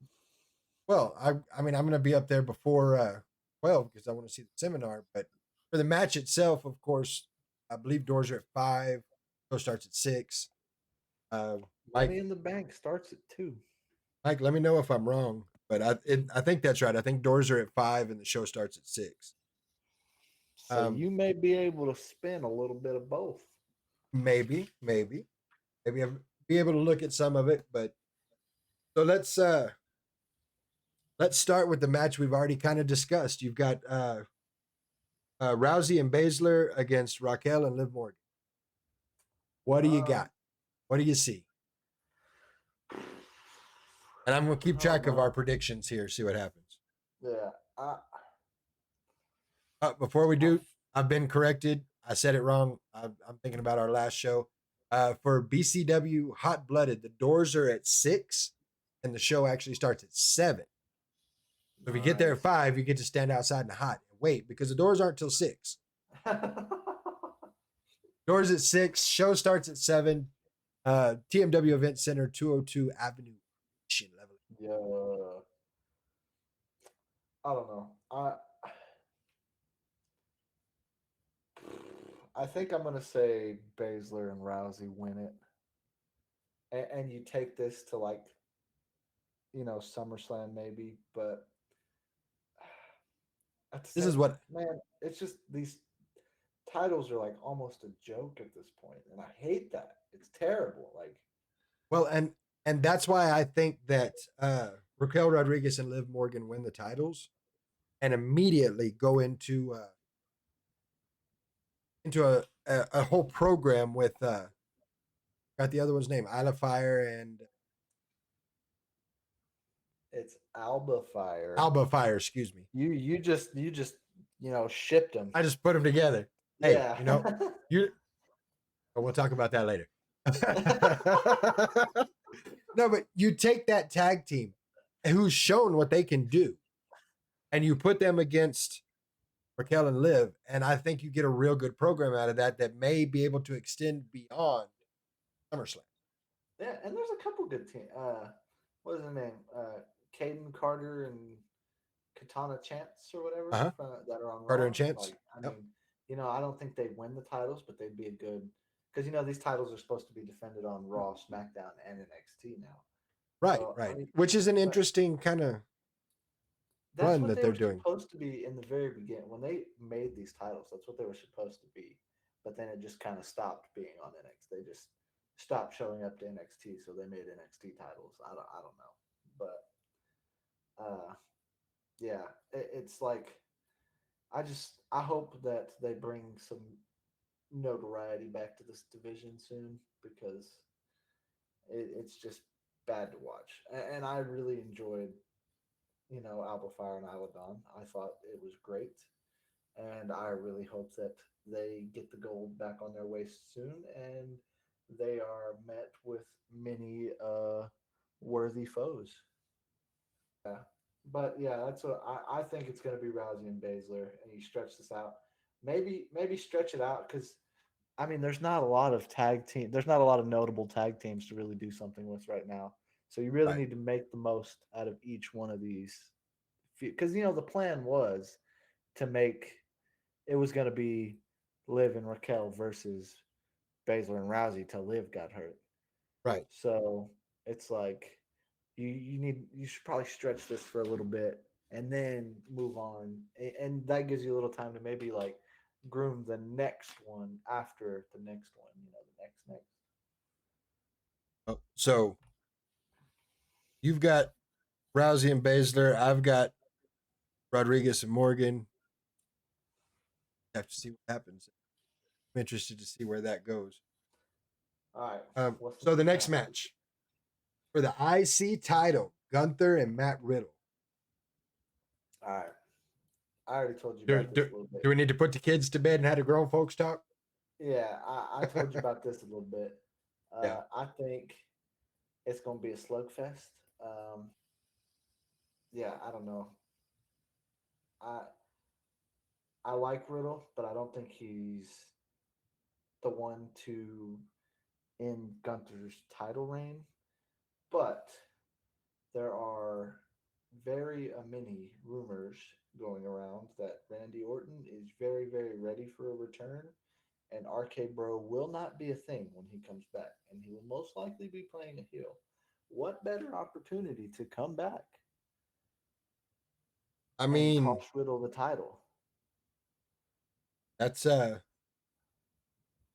well. I mean, I'm going to be up there before 12 because I want to see the seminar. But for the match itself, of course, I believe doors are at 5. Show starts at 6. Uh, Mike, Money in the Bank starts at 2. Mike, let me know if I'm wrong, but I think that's right. I think doors are at 5 and the show starts at 6. So Um, you may be able to spin a little bit of both. maybe I'll be able to look at some of it. But so let's start with the match we've already kind of discussed. You've got Rousey and Baszler against Raquel and Liv Morgan. What do you Um, got? What do you see? And I'm gonna keep I don't track of our know. predictions here. See what happens. Yeah, Before we I do, I've been corrected. I said it wrong. I'm thinking about our last show. For BCW Hot Blooded, the doors are at 6, and the show actually starts at 7. So if you get there at nice. 5, you get to stand outside in the hot and wait because the doors aren't till 6. Doors at 6. Show starts at 7. TMW Event Center, 202 Avenue. Level. Yeah, I don't know. I think I'm gonna say Baszler and Rousey win it, and you take this to like SummerSlam maybe, but at the This same is what man, it's just these titles are like almost a joke at this point, and I hate that. It's terrible. Like, well, and that's why I think that Raquel Rodriguez and Liv Morgan win the titles and immediately go into a whole program with got the other one's name, Isla Fire and it's Alba Fire. Alba Fire, excuse me. You just shipped them. I just put them together. Hey, Yeah. you but we'll talk about that later. No, but you take that tag team who's shown what they can do and you put them against Raquel and Liv, and I think you get a real good program out of that may be able to extend beyond SummerSlam. Yeah, and there's a couple good teams. What is the name? Caden Carter and Katana Chance or whatever Uh-huh. that are on Carter and Raw. Chance. Like, I Yep. mean, I don't think they'd win the titles, but they'd be a good because these titles are supposed to be defended on Raw, SmackDown, and NXT now. Right, So I right. mean, Which is an but interesting kind of that's run what that they they're were doing. supposed to be in the very beginning when they made these titles. That's what they were supposed to be, but then it just kind of stopped being on NXT. They just stopped showing up to NXT, so they made NXT titles. I don't know, but yeah, it's like I hope that they bring some notoriety back to this division soon because it's just bad to watch. And I really enjoyed Alba Fire and Isla Dawn. I thought it was great, and I really hope that they get the gold back on their waist soon and they are met with many worthy foes. Yeah. But yeah, that's what I think it's going to be Rousey and Baszler, and you stretch this out. Maybe stretch it out because I mean, there's not a lot of tag team. There's not a lot of notable tag teams to really do something with right now. So you really Right. need to make the most out of each one of these. Because the plan was to make it was going to be Liv and Raquel versus Baszler and Rousey till Liv got hurt. Right. So it's like you should probably stretch this for a little bit and then move on, and that gives you a little time to maybe like groom the next one after the next one. The next. Oh, so you've got Rousey and Baszler. I've got Rodriguez and Morgan. Have to see what happens. I'm interested to see where that goes. All right. So the next match for the IC title, Gunther and Matt Riddle. All right. I already told you about this a little bit. Do we need to put the kids to bed and have the grown folks talk? Yeah, I told you about this a little bit. Yeah. I think it's going to be a slugfest. Yeah, I don't know. I I like Riddle, but I don't think he's the one to end Gunther's title reign. But there are very many rumors going around that Randy Orton is very, very ready for a return, and RK Bro will not be a thing when he comes back, and he will most likely be playing a heel. What better opportunity to come back? I mean, and cost Riddle the title. That's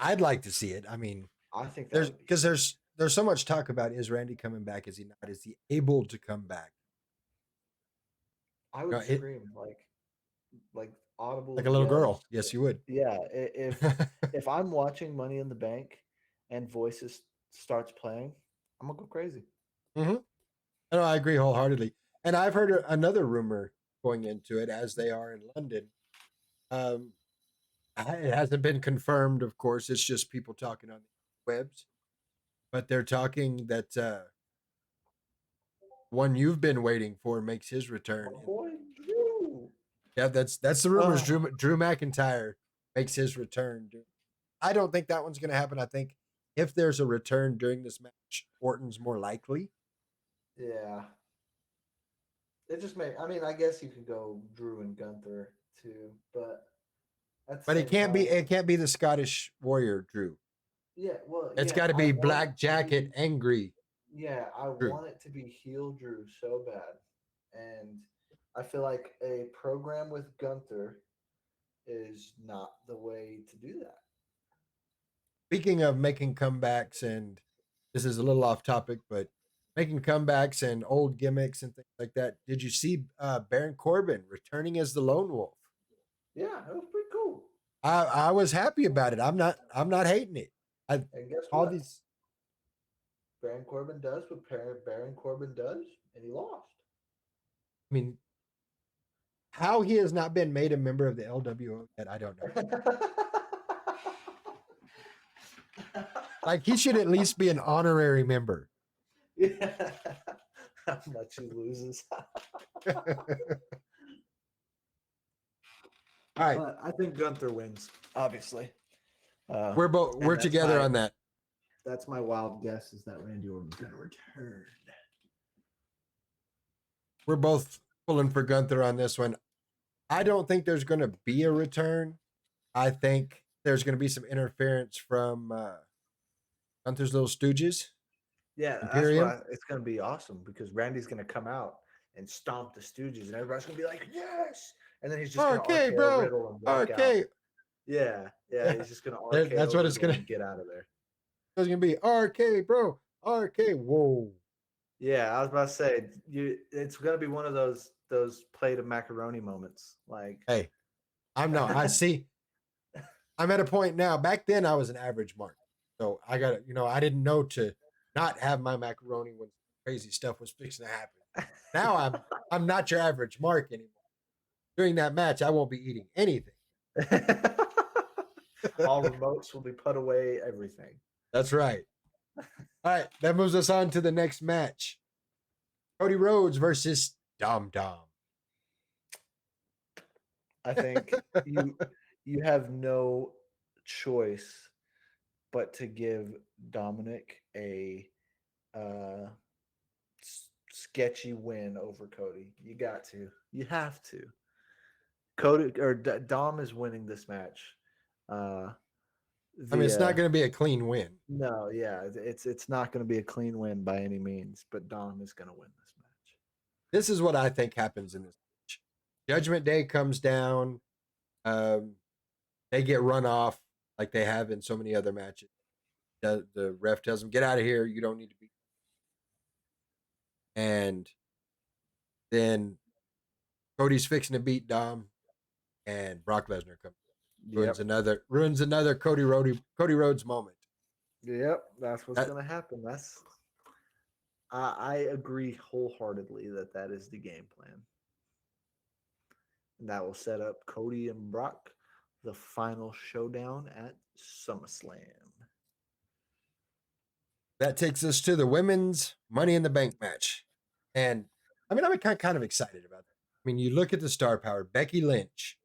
I'd like to see it. I mean, I think there's so much talk about, is Randy coming back? Is he not? Is he able to come back? I would scream like audible, like a little yes. girl. Yes, you would. Yeah, if I'm watching Money in the Bank and Voices starts playing, I'm gonna go crazy. Mm-hmm. No, I agree wholeheartedly. And I've heard another rumor going into it, as they are in London. It hasn't been confirmed, of course. It's just people talking on the webs, but they're talking that one you've been waiting for makes his return. My boy Drew. Yeah, that's the rumors. Drew McIntyre makes his return. I don't think that one's going to happen. I think if there's a return during this match, Orton's more likely. Yeah. It just may. I mean, I guess you could go Drew and Gunther too, but it can't be. It can't be the Scottish Warrior Drew. Yeah, well, it's got to be black jacket, angry. Yeah, I want it to be heel Drew so bad, and I feel like a program with Gunther is not the way to do that. Speaking of making comebacks, and this is a little off topic, but making comebacks and old gimmicks and things like that. Did you see Baron Corbin returning as the Lone Wolf? Yeah, it was pretty cool. I was happy about it. I'm not hating it. And guess what? Baron Corbin does what Baron Corbin does, and he lost. I mean, how he has not been made a member of the LWO yet, I don't know. Like, he should at least be an honorary member. Yeah. How much he loses. All right. But I think Gunther wins, obviously. We're together on that. That's my wild guess, is that Randy Orton's going to return. We're both pulling for Gunther on this one. I don't think there's going to be a return. I think there's going to be some interference from Gunther's little stooges. Yeah, Imperium. It's going to be awesome because Randy's going to come out and stomp the Stooges, and everybody's going to be like, yes! And then he's just going to RKO Riddle and walk out. Yeah, he's just going to RKO. That's what it's going to get out of there. It's going to be RK, bro. RK, whoa. Yeah, I was about to say, it's going to be one of those plate of macaroni moments. Like, hey, I see. I'm at a point now. Back then, I was an average mark. So I got to, I didn't know to not have my macaroni when crazy stuff was fixing to happen. Now I'm not your average mark anymore. During that match, I won't be eating anything. All remotes will be put away, everything. That's right. All right, that moves us on to the next match. Cody Rhodes versus Dom Dom. I think you have no choice but to give Dominic a sketchy win over Cody. You got to. You have to. Cody or Dom is winning this match. I mean, it's not Via going to be a clean win. no, yeah, it's not going to be a clean win by any means, but Dom is going to win this match. This is what I think happens in this match. Judgment Day comes down. They get run off like they have in so many other matches. The ref tells them, "Get out of here. You don't need to be." And then Cody's fixing to beat Dom, and Brock Lesnar comes. Ruins another Cody Rhodes moment. Yep, that's what's going to happen. I agree wholeheartedly that is the game plan. And that will set up Cody and Brock, the final showdown at SummerSlam. That takes us to the women's Money in the Bank match. And I mean, I'm kind of excited about that. I mean, you look at the star power: Becky Lynch,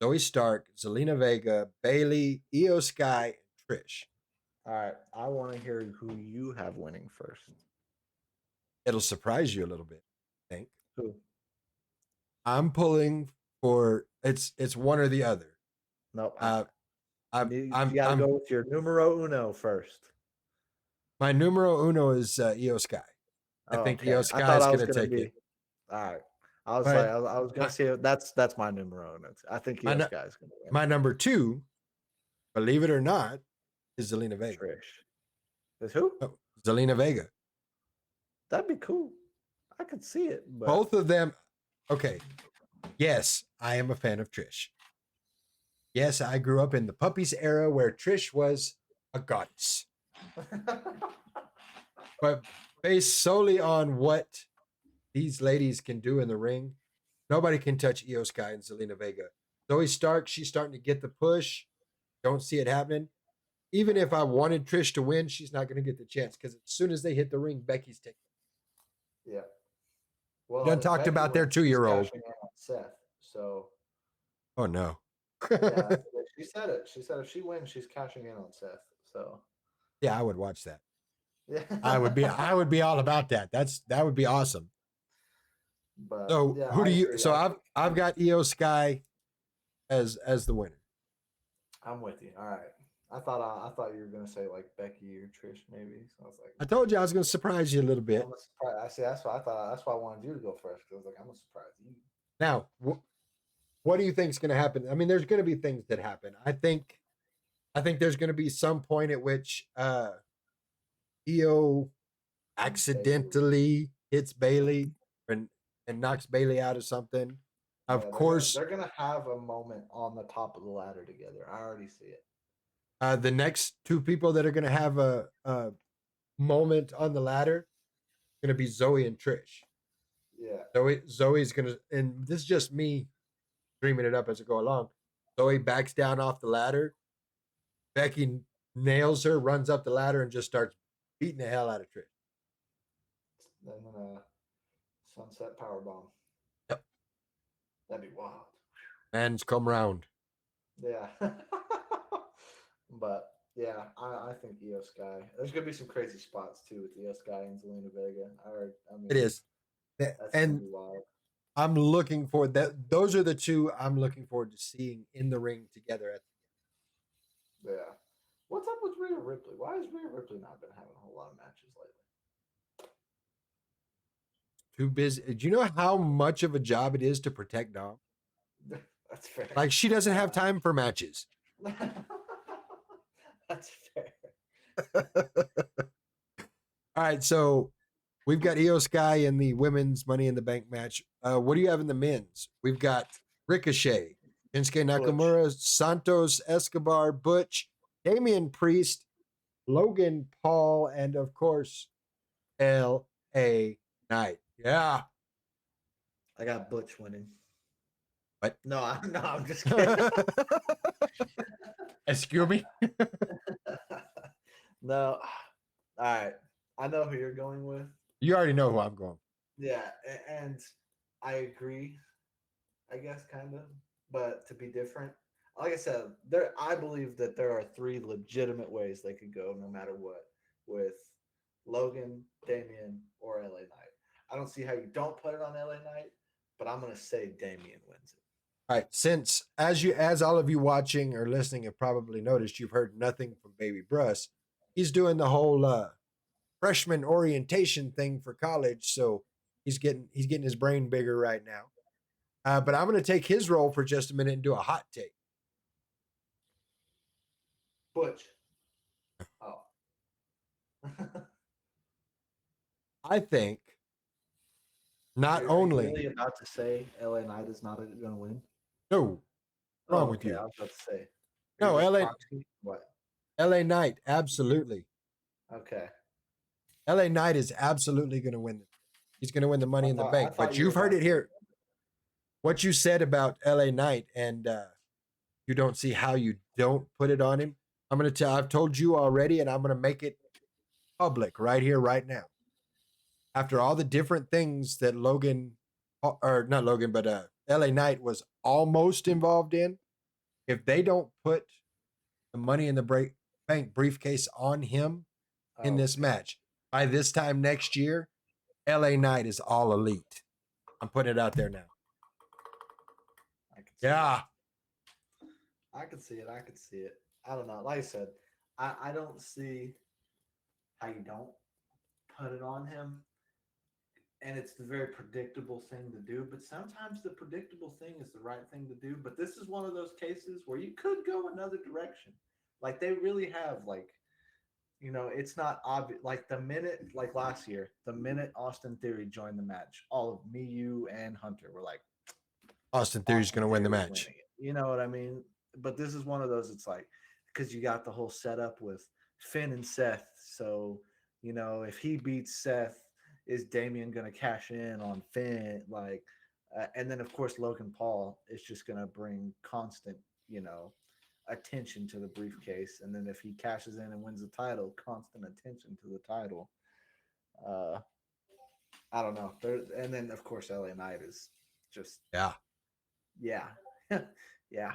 Zoe Stark, Zelina Vega, Bailey, Io Sky, and Trish. All right, I want to hear who you have winning first. It'll surprise you a little bit, I think. Who? I'm pulling for it's one or the other. Nope. You gotta go with your numero uno first. My numero uno is Io Sky. I think Io Sky is going to take it. All right. I was going to say that's my numero uno. I think Io Sky is going to win. My number 2, believe it or not, is Zelina Vega. Trish. Is who? Oh, Zelina Vega. That'd be cool. I could see it. But... Both of them. Okay. Yes, I am a fan of Trish. Yes, I grew up in the puppies era where Trish was a goddess. But based solely on what these ladies can do in the ring, nobody can touch Io Sky and Zelina Vega. Zoe Stark, she's starting to get the push. Don't see it happening. Even if I wanted Trish to win, she's not going to get the chance because as soon as they hit the ring, Becky's taking. Yeah. Well, done talked about their 2-year-old. Seth. So. Oh no. Yeah, she said it. She said if she wins, she's cashing in on Seth. So. Yeah, I would watch that. Yeah. I would be all about that. That would be awesome. But so yeah, who do you? So I've got Io Sky as the winner. I'm with you. All right. I thought you were gonna say like Becky or Trish maybe. So I was like, I told you I was gonna surprise you a little bit. I see. That's why I thought. That's why I wanted you to go first. Because I was like, I'm gonna surprise you. Now, what do you think is going to happen? I mean, there's going to be things that happen. I think there's going to be some point at which Io accidentally hits Bailey and knocks Bailey out of something. Of course, they're gonna have a moment on the top of the ladder together. I already see it. The next 2 people that are going to have a moment on the ladder are going to be Zoe and Trish. Yeah. Zoe's going to, and this is just me dreaming it up as I go along. Zoe backs down off the ladder. Becky nails her, runs up the ladder, and just starts beating the hell out of Trish. Then sunset powerbomb. Yep. That'd be wild. Man's come round. Yeah. But yeah, I think Io Sky. There's gonna be some crazy spots too with Io Sky and Zelina Vega. I mean, it is. That's and wild. I'm looking for that. Those are the 2 I'm looking forward to seeing in the ring together. Yeah. What's up with Rhea Ripley? Why has Rhea Ripley not been having a whole lot of matches lately? Too busy. Do you know how much of a job it is to protect Dom? That's fair. Like, she doesn't have time for matches. That's fair. All right, so we've got Io Sky in the women's Money in the Bank match. What do you have in the men's? We've got Ricochet, Shinsuke Nakamura, Santos Escobar, Butch, Damian Priest, Logan Paul, and of course, L.A. Knight. Yeah. I got Butch winning. What? No, I'm just kidding. Excuse me? No. All right. I know who you're going with. You already know who I'm going. Yeah, and I agree. I guess kind of, but to be different. Like I said, I believe that there are three legitimate ways they could go, no matter what, with Logan, Damian, or LA Knight. I don't see how you don't put it on LA Knight, but I'm gonna say Damian wins it. All right, since as all of you watching or listening have probably noticed, you've heard nothing from Baby Bruss. He's doing the whole freshman orientation thing for college, so he's getting his brain bigger right now. But I'm going to take his role for just a minute and do a hot take. Butch. Oh. I think not Are you only really about to say LA Knight is not going to win? no wrong with okay, you. I was about to say. No, LA What? LA Knight absolutely. Okay. LA Knight is absolutely going to win. He's going to win the Money in the Bank. But you've heard it here. What you said about LA Knight, and you don't see how you don't put it on him. I'm going to tell. I've told you already, and I'm going to make it public right here, right now. After all the different things that Logan, or not Logan, but LA Knight was almost involved in, if they don't put the Money in the Bank briefcase on him in this match, by this time next year, LA Knight is all elite. I'm putting it out there now. Yeah. I could see it. I could see it. I don't know. Like I said, I don't see how you don't put it on him. And it's the very predictable thing to do. But sometimes the predictable thing is the right thing to do. But this is one of those cases where you could go another direction. Like they really have, like, you know, it's not obvious. Like the minute, like last year, the minute Austin Theory joined the match, all of me, you, and Hunter were like, Austin Theory's going to win the match. You know what I mean? But this is one of those, it's like, because you got the whole setup with Finn and Seth. So, you know, if he beats Seth, is Damian going to cash in on Finn? Like, and then of course, Logan Paul is just going to bring constant, you know, attention to the briefcase. And then if he cashes in and wins the title, constant attention to the title. I don't know. And then of course, LA Knight is just, yeah. Yeah. Yeah.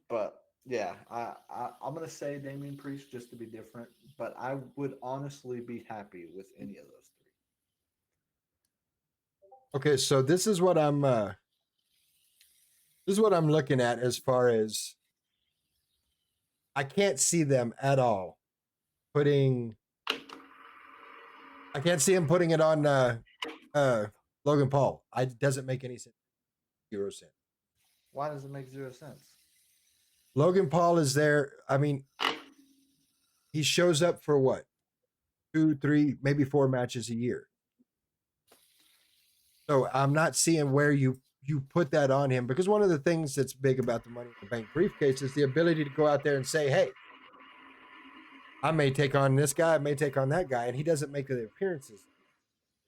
But yeah, I'm gonna say Damian Priest just to be different, but I would honestly be happy with any of those three. Okay, so this is what I'm looking at as far as I can't see them at all putting. I can't see him putting it on Logan Paul. It doesn't make any sense. 0 cents. Why does it make 0 sense? Logan Paul is there. I mean, he shows up for what? 2, 3, maybe 4 matches a year. So I'm not seeing where you put that on him, because one of the things that's big about the Money in the Bank briefcase is the ability to go out there and say, hey, I may take on this guy, I may take on that guy, and he doesn't make the appearances.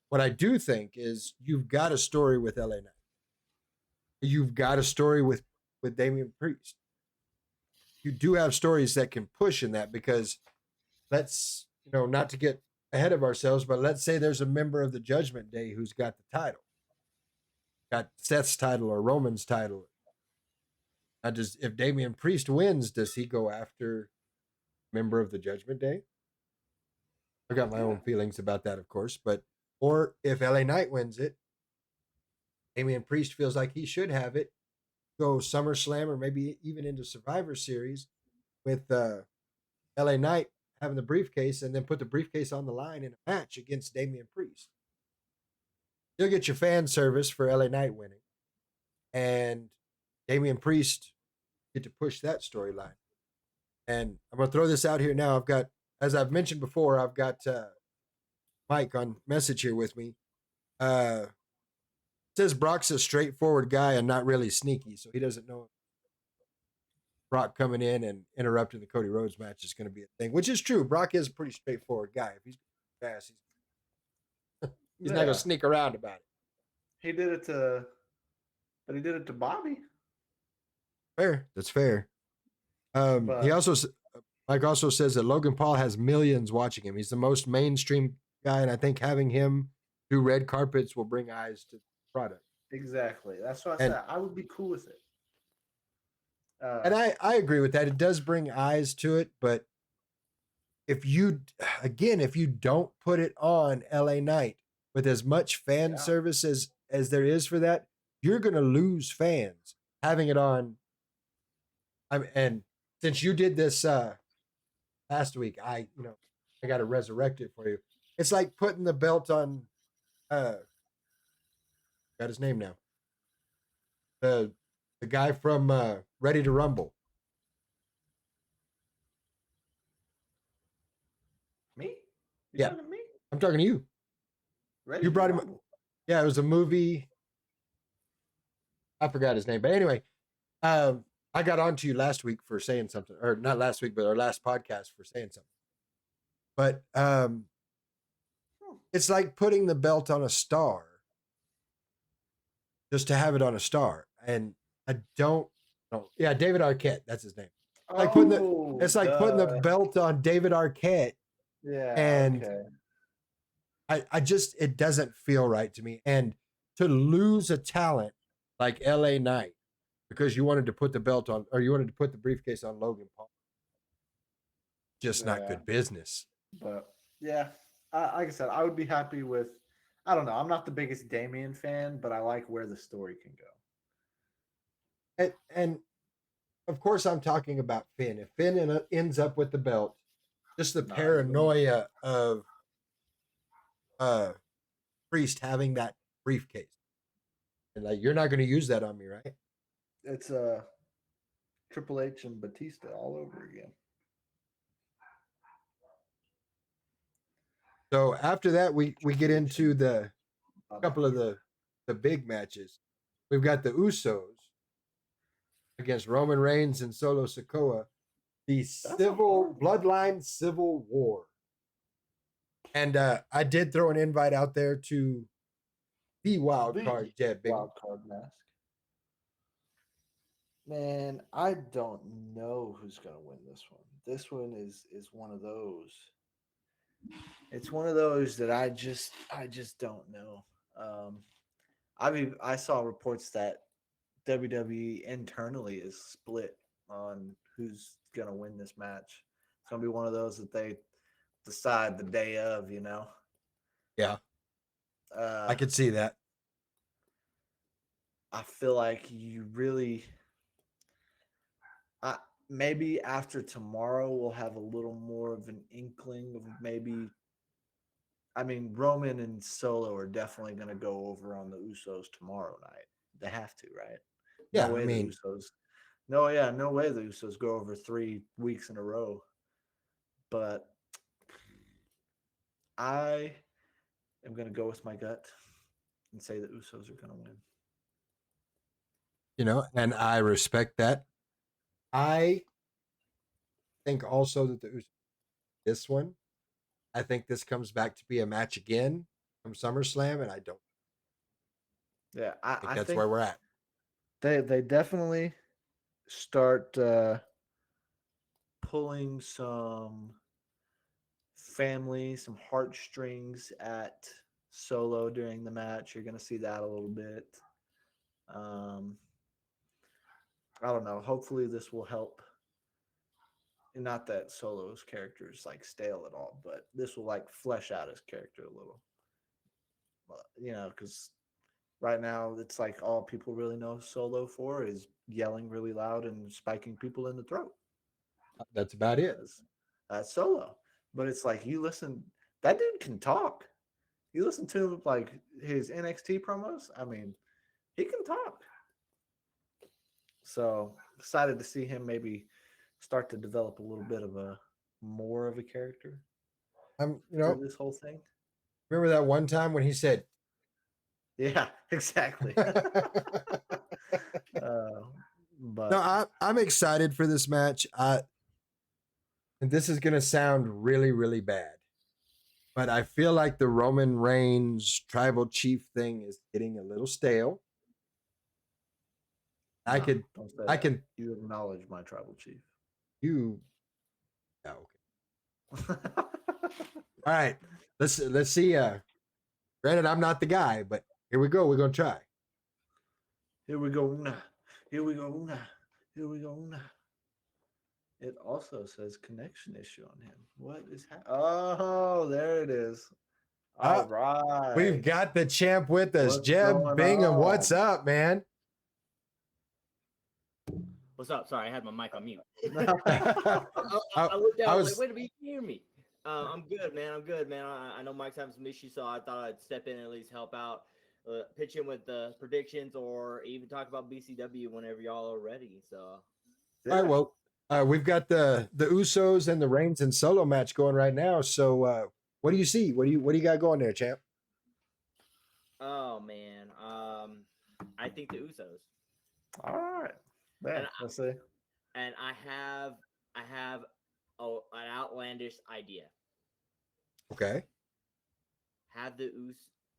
What I do think is you've got a story with LA Knight. You've got a story with Damian Priest. You do have stories that can push in that, because let's, not to get ahead of ourselves, but let's say there's a member of the Judgment Day who's got the title. Got Seth's title or Roman's title. Now, if Damian Priest wins, does he go after member of the Judgment Day? I've got my own feelings about that, of course, or if LA Knight wins it, Damian Priest feels like he should have it, go SummerSlam or maybe even into Survivor Series with LA Knight having the briefcase, and then put the briefcase on the line in a match against Damian Priest. You'll get your fan service for LA Knight winning, and Damian Priest get to push that storyline. And I'm going to throw this out here now. I've got, as I've mentioned before, I've got Mike on message here with me. Says Brock's a straightforward guy and not really sneaky, so he doesn't know Brock coming in and interrupting the Cody Rhodes match is going to be a thing, which is true. Brock is a pretty straightforward guy. If he's fast, he's not going to sneak around about it. He did it to Bobby. Fair. That's fair. He also, Mike also says that Logan Paul has millions watching him. He's the most mainstream guy, and I think having him do red carpets will bring eyes to the product. Exactly. That's what I And said. I would be cool with it. and I agree with that. It does bring eyes to it, but if you don't put it on LA Night with as much fan service as there is for that, you're gonna lose fans having it on. And since you did this last week, I got to resurrect it for you. It's like putting the belt on. Got his name now. The guy from Ready to Rumble. Me? You Yeah, talking to me? I'm talking to you. Ready You to brought him. rumble. Yeah, it was a movie. I forgot his name, but anyway, I got on to you last week for saying something, or not last week, but our last podcast for saying something. But it's like putting the belt on a star just to have it on a star. And I don't know. Yeah, David Arquette, that's his name. Like it's like putting the belt on David Arquette. Yeah. And Okay. I just, it doesn't feel right to me. And to lose a talent like LA Knight because you wanted to put the belt on, or you wanted to put the briefcase on Logan Paul, just not good business. But yeah, like I said, I would be happy with. I don't know. I'm not the biggest Damien fan, but I like where the story can go. And of course, I'm talking about Finn. If Finn ends up with the belt, just the paranoia of Priest having that briefcase, and like, you're not going to use that on me, right? It's Triple H and Batista all over again. So after that, we get into the couple of the big matches. We've got the Usos against Roman Reigns and Solo Sikoa, the bloodline civil war. And I did throw an invite out there to the Wildcard, Bingham. Wildcard mask. Man, I don't know who's gonna win this one. This one is one of those. It's one of those that I just don't know. I saw reports that WWE internally is split on who's gonna win this match. It's gonna be one of those that they decide the day of, you know. Yeah, I could see that. I feel like you really. Maybe after tomorrow we'll have a little more of an inkling of maybe. I mean, Roman and Solo are definitely going to go over on the Usos tomorrow night. They have to, right? Yeah, no way the Usos. No way the Usos go over 3 weeks in a row. But I am going to go with my gut and say the Usos are going to win. You know, and I respect that. I think also that the Usos, this one, I think this comes back to be a match again from SummerSlam, and I don't. Yeah, I think that's where we're at. They definitely start pulling some family, some heartstrings at Solo during the match. You're going to see that a little bit. I don't know. Hopefully this will help. And not that Solo's character is like stale at all, but this will like flesh out his character a little. You know, because right now it's like all people really know Solo for is yelling really loud and spiking people in the throat. That's about it. That's Solo. But it's like you listen, that dude can talk. You listen to like his NXT promos. I mean, he can talk. So excited to see him maybe start to develop a little bit of more of a character. Through this whole thing. Remember that one time when he said, "Yeah, exactly." But no, I'm excited for this match. And this is going to sound really, really bad, but I feel like the Roman Reigns tribal chief thing is getting a little stale. I can. You acknowledge my tribal chief. You Yeah, okay. All right. Let's see. Granted, I'm not the guy, but here we go. We're gonna try. Here we go. Here we go. Here we go. It also says connection issue on him. What is happening? Oh, there it is. All We've right. got the champ with us, What's Jeb going Bingham. What's on? up, man? What's up? Sorry, I had my mic on mute. I, I looked down. I I was was like, wait a minute, you can hear me. I'm good, man. I'm good, man. I know Mike's having some issues, so I thought I'd step in and at least help out, pitch in with the predictions, or even talk about BCW whenever y'all are ready. So, all right. Well, we've got the Usos and the Reigns and Solo match going right now. So, what do you see? What do you got going there, champ? oh man, I think the Usos, All right. Man, let's see. and I have an outlandish idea. Okay. Have the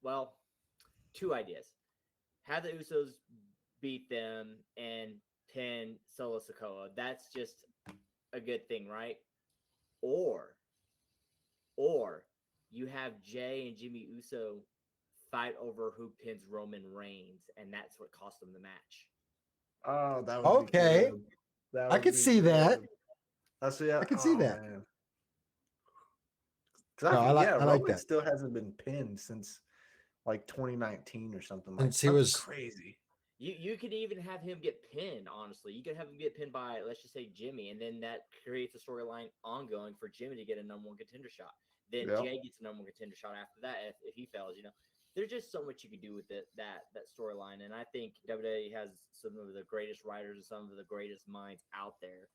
well, two ideas. Have the Usos beat them and pin Solo Sikoa. That's just a good thing, right? Or you have Jay and Jimmy Uso fight over who pins Roman Reigns, and that's what cost them the match. Oh, that would Okay. be good. That I would could be see that. good. I see. I could see that. Because No, I like Roman that. still hasn't been pinned since like 2019 or something. Like Since he that's was- crazy. You could even have him get pinned, honestly. You could have him get pinned by, let's just say, Jimmy, and then that creates a storyline ongoing for Jimmy to get a number one contender shot. Then Yep. Jay gets a number one contender shot after that if he fails, you know. There's just so much you could do with that storyline. And I think WWE has some of the greatest writers and some of the greatest minds out there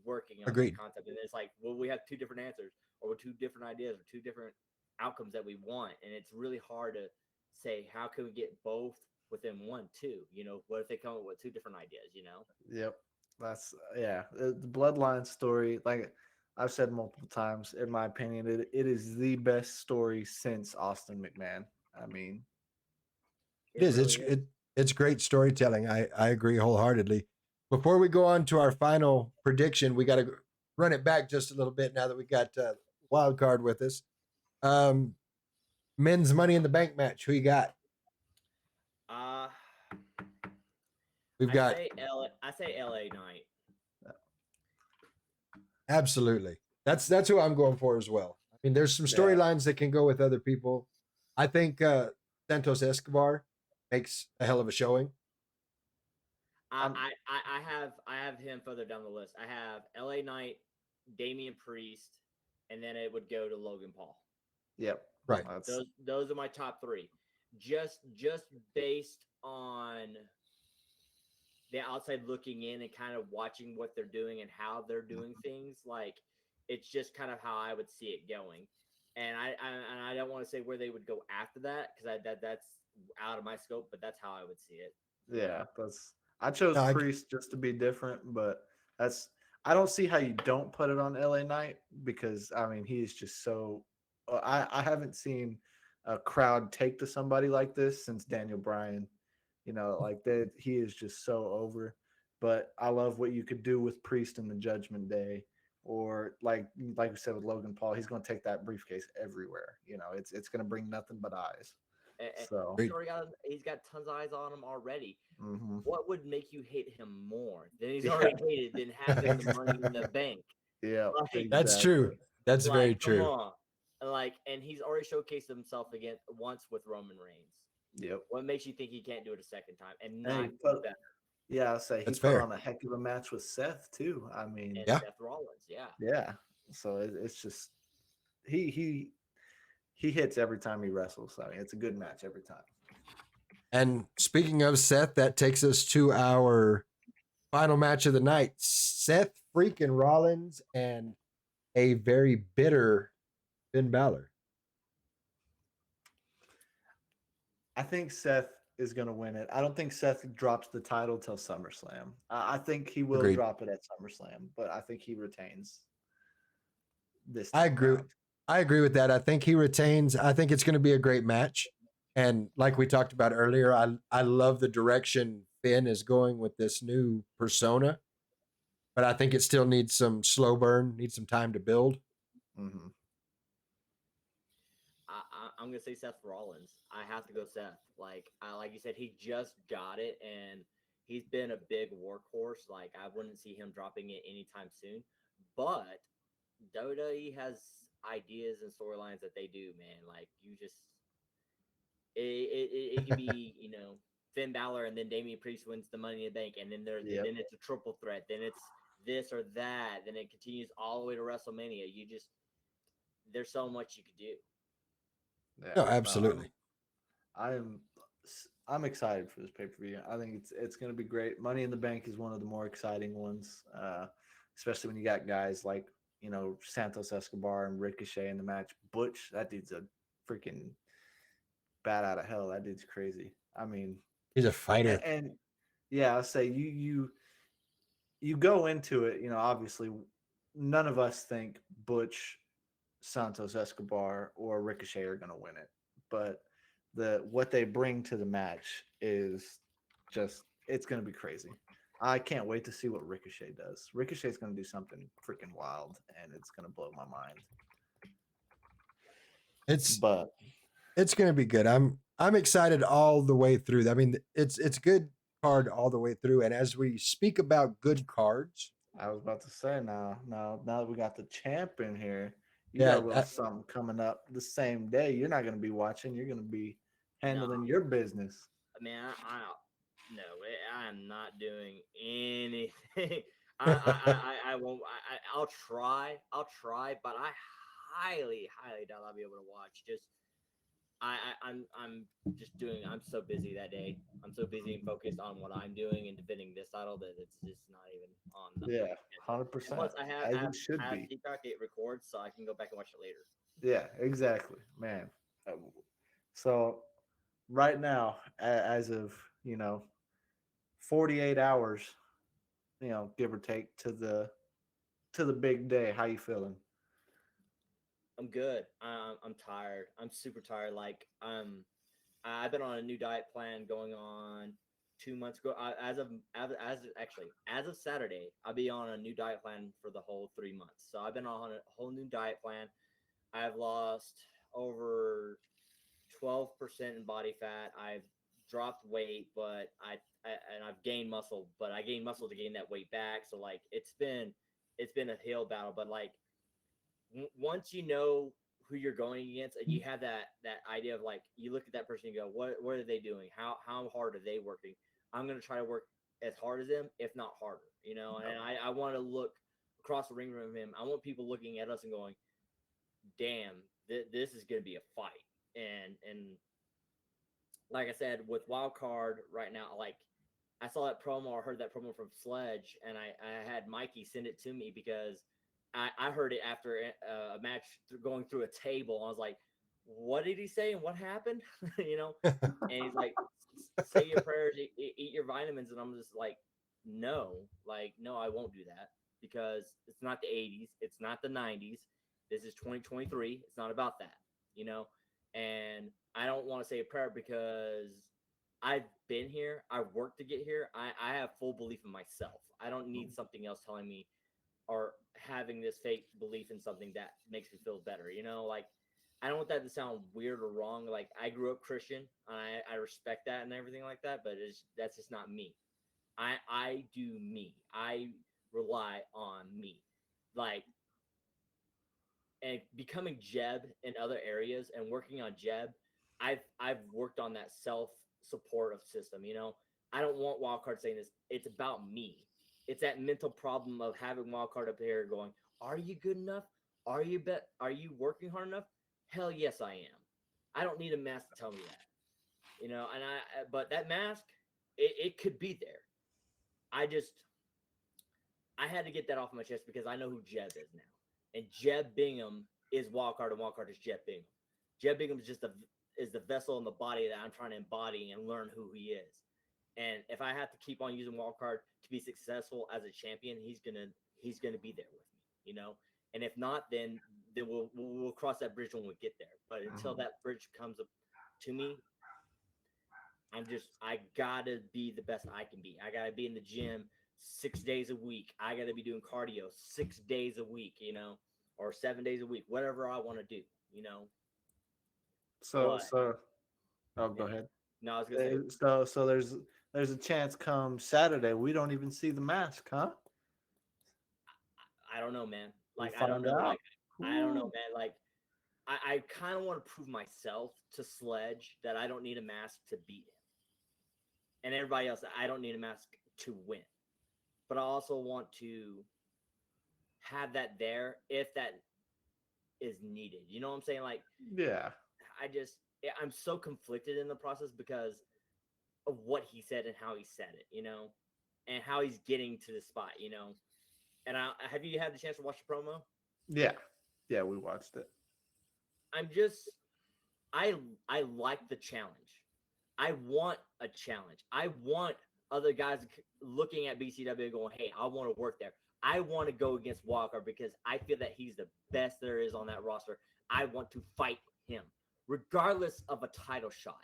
working on Agreed. the concept. And it's like, well, we have two different answers or two different ideas or two different outcomes that we want. And it's really hard to say, how can we get both within one, too? You know, what if they come up with two different ideas, you know? Yep. That's the bloodline story. Like I've said multiple times, in my opinion, it is the best story since Austin McMahon. I mean, It is. really It's great storytelling. I agree wholeheartedly. Before we go on to our final prediction, we got to run it back just a little bit now that we got Wildcard with us. Men's Money in the Bank match. Who you got? We've got I say LA Knight. absolutely. That's who I'm going for as well. I mean, there's some storylines that can go with other people. I think Santos Escobar makes a hell of a showing. I have him further down the list. I have LA Knight, Damian Priest, and then it would go to Logan Paul. Yep. Right. Those are my top three. Just based on the outside looking in and kind of watching what they're doing and how they're doing things, like it's just kind of how I would see it going. And I don't want to say where they would go after that because that's out of my scope, but that's how I would see it. Yeah, I chose Priest just to be different, but I don't see how you don't put it on LA Knight because I mean he's just so I haven't seen a crowd take to somebody like this since Daniel Bryan. You know, like that he is just so over. But I love what you could do with Priest in the Judgment Day, or like we said with Logan Paul, he's going to take that briefcase everywhere. You know, it's going to bring nothing but eyes. So he's got tons of eyes on him already. Mm-hmm. What would make you hate him more than he's already hated than having the Money in the Bank? Yeah, like, that's true. That's very true. Come on. And he's already showcased himself again once with Roman Reigns. Yep. What makes you think he can't do it a second time and not do better? Yeah, I'll say he put on a heck of a match with Seth too. I mean, Seth Rollins, yeah. So it's just he hits every time he wrestles. I mean, it's a good match every time. And speaking of Seth, that takes us to our final match of the night: Seth freaking Rollins and a very bitter Finn Balor. I think Seth is going to win it. I don't think Seth drops the title till SummerSlam. I think he will drop it at SummerSlam, but I think he retains this time. I agree with that. I think he retains. I think it's going to be a great match. And like we talked about earlier, I love the direction Finn is going with this new persona. but I think it still needs some slow burn, needs some time to build. Mm-hmm. I'm gonna say Seth Rollins. I have to go Seth. Like you said, he just got it, and he's been a big workhorse. Like I wouldn't see him dropping it anytime soon. But WWE has ideas and storylines that they do, man. Like you just it could be Finn Balor and then Damian Priest wins the Money in the Bank, and then then it's a triple threat, then it's this or that, then it continues all the way to WrestleMania. There's so much you could do. Yeah, No, absolutely. I'm excited for this pay per view. I think it's going to be great. Money in the Bank is one of the more exciting ones, especially when you got guys like Santos Escobar and Ricochet in the match. Butch, that dude's a freaking bat out of hell. That dude's crazy. I mean, He's a fighter. and yeah, I'll say you go into it. Obviously, none of us think Butch, Santos Escobar, or Ricochet are going to win it, but what they bring to the match is just it's going to be crazy. I can't wait to see what Ricochet does. Ricochet's going to do something freaking wild, and it's going to blow my mind. It's But going to be good. I'm excited all the way through. I mean, it's good card all the way through. And as we speak about good cards, I was about to say now that we got the champ in here, you yeah, got a little something coming up the same day. You're not going to be watching. You're going to be handling your business. I mean, I'm not doing anything. I won't. I'll try, but I highly doubt I'll be able to watch. I'm just doing. I'm so busy that day. I'm so busy and focused on what I'm doing and defending this title that it's just not even on the. Yeah, 100%. Plus, I have should be. Peacock. It records, so I can go back and watch it later. Yeah, exactly, man. So right now, as of 48 hours, give or take to the big day, how you feeling? I'm good. I'm tired. I'm super tired. I've been on a new diet plan going on 2 months ago. As of Saturday, I'll be on a new diet plan for the whole 3 months. So I've been on a whole new diet plan. I've lost over 12% in body fat. I've dropped weight, but I've gained muscle, but I gained muscle to gain that weight back. So it's been a hill battle, but once you know who you're going against and you have that idea of you look at that person and go, what are they doing? How hard are they working? I'm going to try to work as hard as them, if not harder, and I want to look across the ring from him. I want people looking at us and going, damn, this is going to be a fight. And like I said, with Wildcard right now, I saw that promo or heard that promo from Sledge, and I had Mikey send it to me because I heard it after a match going through a table. I was like, what did he say and what happened? And he's like, say your prayers, eat your vitamins. And I'm just like, no, I won't do that because it's not the 80s. It's not the 90s. This is 2023. It's not about that, and I don't want to say a prayer because I've been here. I've worked to get here. I have full belief in myself. I don't need something else telling me or having this fake belief in something that makes me feel better. I don't want that to sound weird or wrong. I grew up Christian and I respect that and everything like that, but that's just not me. I do me. I rely on me. And becoming Jeb in other areas and working on Jeb, I've worked on that self-supportive system. I don't want Wildcard saying this. It's about me. It's that mental problem of having Wildcard up here going, are you good enough? Are you working hard enough? Hell yes, I am. I don't need a mask to tell me that. But that mask, it could be there. I had to get that off my chest because I know who Jeb is now. And Jeb Bingham is Wildcard, and Wildcard is Jeb Bingham. Jeb Bingham is just the vessel and the body that I'm trying to embody and learn who he is. And if I have to keep on using Wildcard to be successful as a champion, he's gonna be there with me, And if not, then we'll cross that bridge when we get there. But until that bridge comes up to me, I gotta be the best I can be. I gotta be in the gym 6 days a week. I got to be doing cardio 6 days a week, or 7 days a week, whatever I want to do, So But so oh, go yeah. ahead. No, I was gonna say So there's a chance come Saturday we don't even see the mask, huh? I don't know, man. We'll Like I don't find know. out. Like I don't know, Ooh. man. Like I kind of want to prove myself to Sledge that I don't need a mask to beat him, and everybody else that I don't need a mask to win. But I also want to have that there if that is needed. You know what I'm saying? Like Yeah. I'm so conflicted in the process because of what he said and how he said it, and how he's getting to the spot. And have you had the chance to watch the promo? Yeah. Yeah, we watched it. I'm just I like the challenge. I want a challenge. I want other guys looking at BCW and going, "Hey, I want to work there. I want to go against Wildcard because I feel that he's the best there is on that roster. I want to fight him, regardless of a title shot.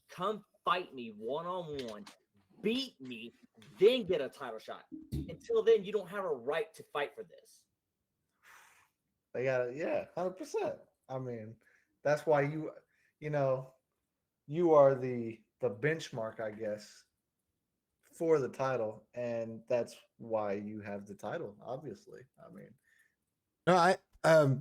Come fight me one-on-one, beat me, then get a title shot. Until then, you don't have a right to fight for this." They got it. Yeah, 100%. I mean, that's why you know, you are the benchmark, I guess, for the title, and that's why you have the title. Obviously, I mean, No, I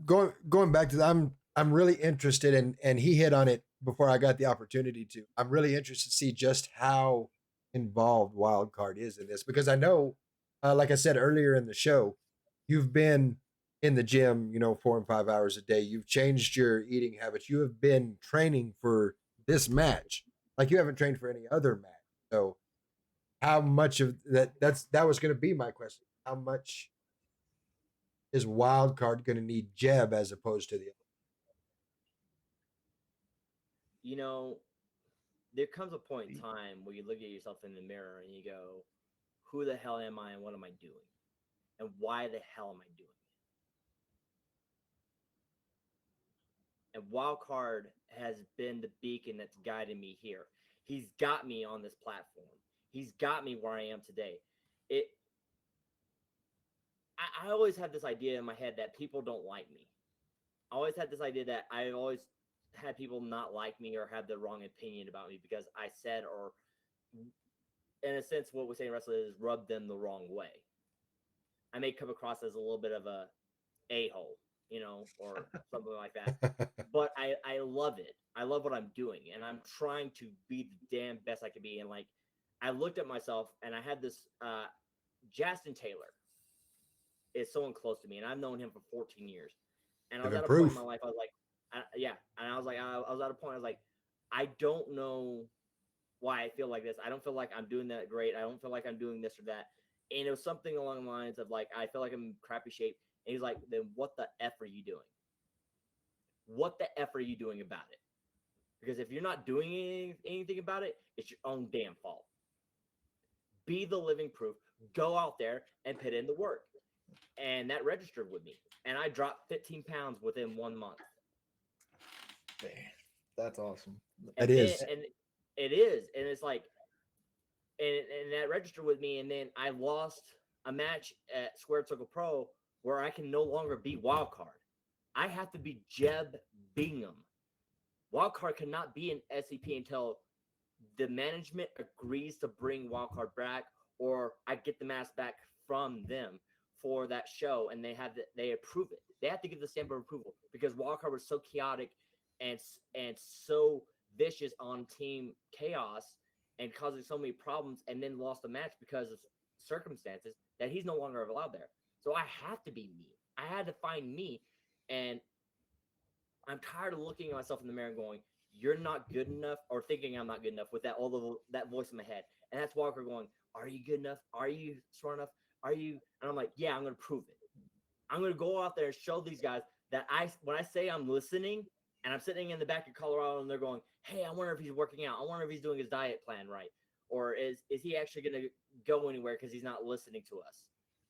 going back to that, I'm really interested in, and he hit on it before I got the opportunity to. I'm really interested to see just how involved Wildcard is in this because I know, like I said earlier in the show, you've been in the gym, 4 and 5 hours a day. You've changed your eating habits. You have been training for this match, like you haven't trained for any other match. So, how much of that? That was going to be my question. How much is Wildcard going to need Jeb as opposed to the other? There comes a point in time where you look at yourself in the mirror and you go, "Who the hell am I and what am I doing? And why the hell am I doing it?" And Wildcard has been the beacon that's guided me here. He's got me on this platform. He's got me where I am today. It I always had this idea in my head that people don't like me. I always had this idea that I always had people not like me or have the wrong opinion about me because I said, or in a sense, what we say in wrestling is rub them the wrong way. I may come across as a little bit of a hole, or something like that. But I love it. I love what I'm doing, and I'm trying to be the damn best I can be. And like, I looked at myself, and I had this Justin Taylor is someone close to me, and I've known him for 14 years. And I was Living at a point in proof. my life, I was like, yeah. And I was like, I was at a point, I was like, I don't know why I feel like this. I don't feel like I'm doing that great. I don't feel like I'm doing this or that. And it was something along the lines of like, I feel like I'm in crappy shape. And he's like, then what the F are you doing? What the F are you doing about it? Because if you're not doing anything about it, it's your own damn fault. Be the living proof. Go out there and put in the work. And that registered with me. And I dropped 15 pounds within 1 month. man, that's awesome. And It then, is. and it is. And it's like, and that registered with me. And then I lost a match at Squared Circle Pro where I can no longer be Wildcard. I have to be Jeb Bingham. Wildcard cannot be an SCP until the management agrees to bring Wildcard back, or I get the mask back from them for that show, and they approve it. They have to give the stamp of approval because Wildcard was so chaotic and so vicious on Team Chaos and causing so many problems, and then lost the match because of circumstances that he's no longer allowed there. So I have to be me. I had to find me, and I'm tired of looking at myself in the mirror and going, "You're not good enough," or thinking I'm not good enough with that voice in my head. And that's Walker going, "Are you good enough? Are you smart enough? Are you?" And I'm like, "Yeah, I'm going to prove it. I'm going to go out there and show these guys that when I say I'm listening and I'm sitting in the back of Colorado and they're going, 'Hey, I wonder if he's working out. I wonder if he's doing his diet plan right. Or is he actually going to go anywhere because he's not listening to us?'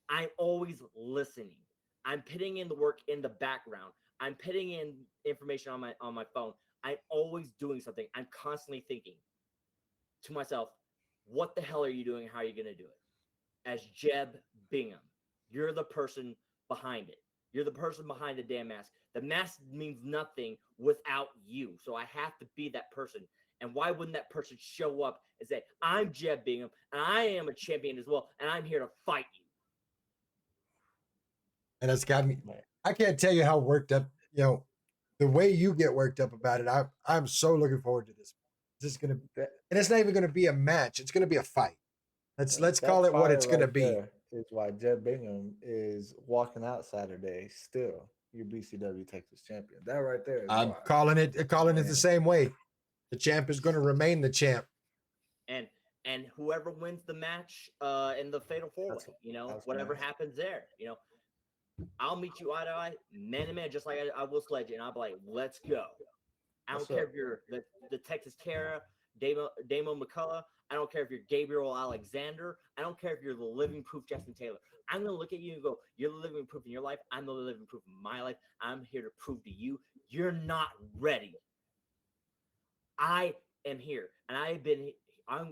I'm always listening. I'm putting in the work in the background. I'm putting in information on my phone. I'm always doing something. I'm constantly thinking to myself, what the hell are you doing? How are you going to do it?" as Jeb Bingham. You're the person behind it. You're the person behind the damn mask. The mask means nothing without you. So I have to be that person. And why wouldn't that person show up and say, I'm Jeb Bingham, and I am a champion as well, and I'm here to fight you? And it's got me. I can't tell you how worked up, the way you get worked up about it. I'm so looking forward to this. This is gonna, and it's not even gonna be a match. It's gonna be a fight. Let's call it what it's gonna be. Is why Jeb Bingham is walking out Saturday still your BCW Texas champion. That right there. I'm calling it the same way. The champ is going to remain the champ. And whoever wins the match in the fatal four way, whatever happens there, I'll meet you eye to eye, man to man, just like I will Sledge, and I'll be like, let's go. I don't care if you're the Texas Terra, Damo McCullough. I don't care if you're Gabriel Alexander. I don't care if you're the living proof Justin Taylor. I'm going to look at you and go, you're the living proof in your life. I'm the living proof in my life. I'm here to prove to you, you're not ready. I am here. And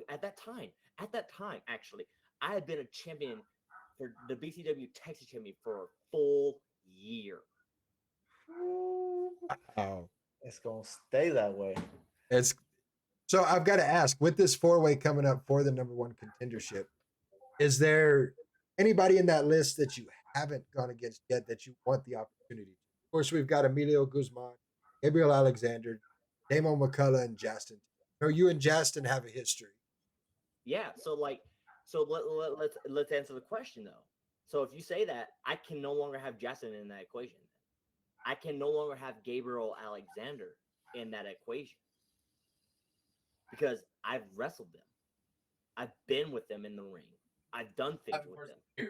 at that time, actually, I had been a champion for the BCW Texas champion for a full year. Wow. It's going to stay that way. So I've got to ask, with this 4-way coming up for the number one contendership, is there anybody in that list that you haven't gone against yet that you want the opportunity? Of course, we've got Emilio Guzman, Gabriel Alexander, Damo McCullough, and Justin. You and Justin have a history. Yeah. So let's answer the question though. So if you say that, I can no longer have Justin in that equation. I can no longer have Gabriel Alexander in that equation because I've wrestled them. I've been with them in the ring. I've done things with them.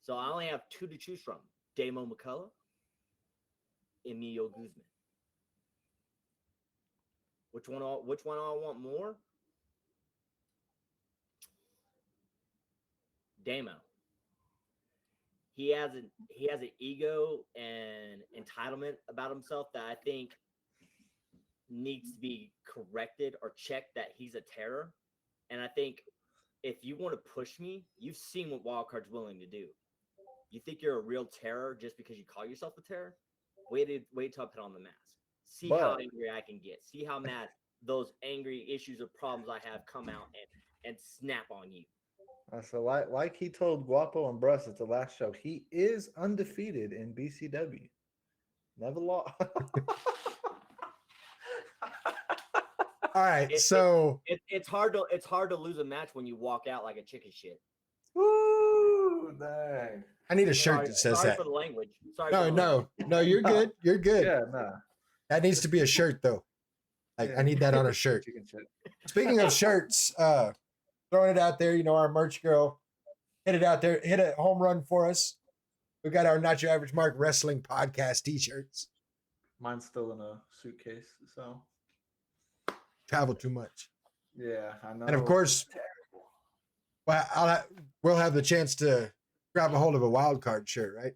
So I only have two to choose from: Damo McCullough, Emilio Guzman. Which one I want more? Damo. He has an ego and entitlement about himself that I think needs to be corrected or checked, that he's a terror. And I think if you want to push me, you've seen what Wildcard's willing to do. You think you're a real terror just because you call yourself a terror? Wait till I put on the mask. See how angry I can get. See how mad those angry issues or problems I have come out and snap on you. So like he told Guapo and Bruss at the last show, he is undefeated in BCW. Never lost. All right, it's hard to lose a match when you walk out like a chicken shit. Woo, dang. I need a shirt that says sorry that. For the language. No, you're good. You're good. Yeah, nah. That needs to be a shirt though. I need that on a shirt. Speaking of shirts, throwing it out there, our merch girl, hit it out there, hit a home run for us. We got our Not Your Average Mark Wrestling Podcast t-shirts. Mine's still in a suitcase, so travel too much. Yeah, I know. And of course, we'll have the chance to grab a hold of a Wildcard shirt, right?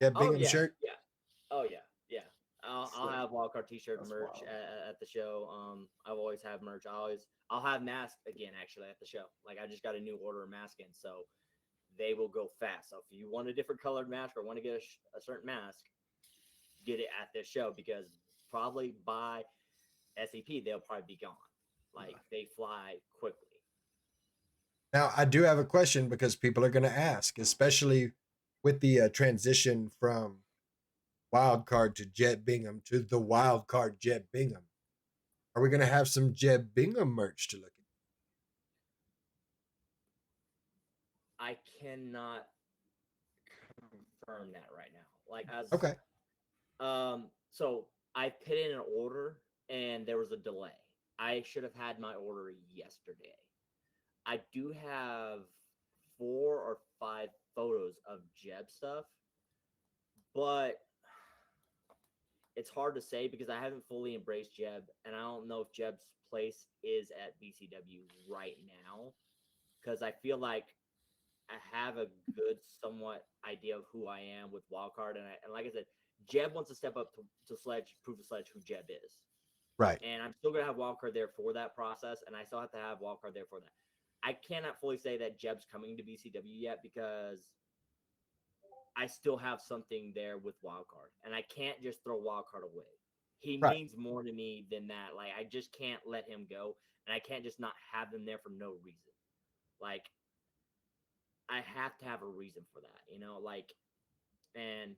Yeah, Bingham shirt. Yeah. Oh yeah. I'll have Wildcard t-shirt merch at the show. I've always have merch. I'll have masks again actually at the show. Like I just got a new order of mask in, so they will go fast. So if you want a different colored mask or want to get a certain mask, get it at this show, because probably by SEP they'll probably be gone. Like they fly quickly. Now I do have a question, because people are going to ask, especially with the transition from Wildcard to Jeb Bingham to the Wildcard Jeb Bingham. Are we going to have some Jeb Bingham merch to look at? I cannot confirm that right now. Okay. So I put in an order and there was a delay. I should have had my order yesterday. I do have 4 or 5 photos of Jeb stuff, but it's hard to say because I haven't fully embraced Jeb, and I don't know if Jeb's place is at BCW right now, because I feel like I have a good somewhat idea of who I am with Wildcard, and like I said, Jeb wants to step up to Sledge, prove to Sledge who Jeb is. Right. And I'm still going to have Wildcard there for that process, and I still have to have Wildcard there for that. I cannot fully say that Jeb's coming to BCW yet because I still have something there with Wildcard, and I can't just throw Wildcard away. He Right. means more to me than that. Like, I just can't let him go, and I can't just not have him there for no reason. Like, I have to have a reason for that, you know. Like, and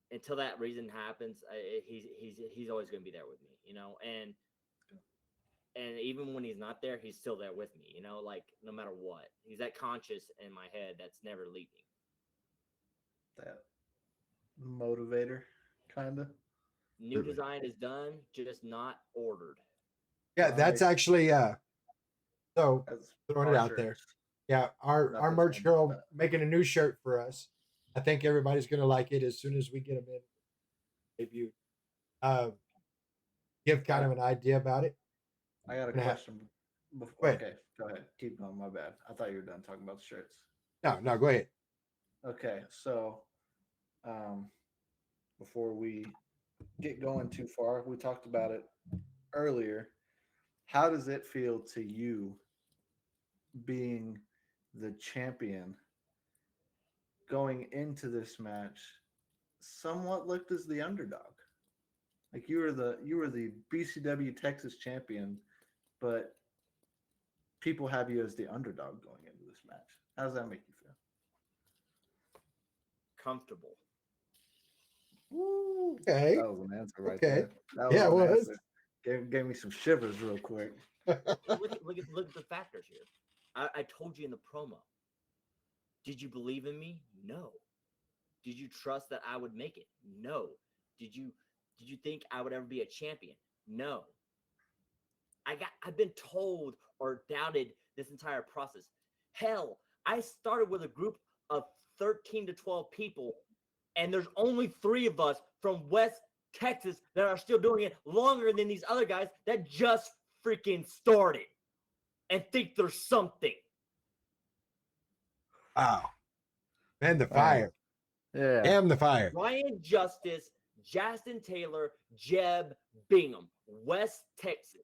until that reason happens, he's always going to be there with me, you know. And even when he's not there, he's still there with me, you know. Like, no matter what, he's that conscious in my head that's never leaving. That motivator, kind of. New design is done, just not ordered. Yeah, that's Nice. actually so That's throwing our it out there. shirts. Yeah, our Not merch this one, girl but- making a new shirt for us. I think everybody's gonna like it as soon as we get them in debut. Give kind of an idea about it. I got a Gonna have- question. Before, Go ahead. okay, go ahead. Keep going. My bad. I thought you were done talking about the shirts. No, go ahead. Okay, so before we get going too far, we talked about it earlier. How does it feel to you being the champion going into this match? Somewhat looked as the underdog. Like you were the BCW Texas champion, but people have you as the underdog going into this match. How does that make you feel? Comfortable. Woo. Okay. That was an answer right Okay. there. That Yeah, it an was. answer. Gave me some shivers real quick. Look at the factors here. I told you in the promo. Did you believe in me? No. Did you trust that I would make it? No. Did you think I would ever be a champion? No. I've been told or doubted this entire process. Hell, I started with a group of 13 to 12 people, and there's only 3 of us from West Texas that are still doing it longer than these other guys that just freaking started and think there's something. Wow. Man, the Wow. fire. Yeah. Damn the fire. Ryan Justice, Justin Taylor, Jeb Bingham, West Texas.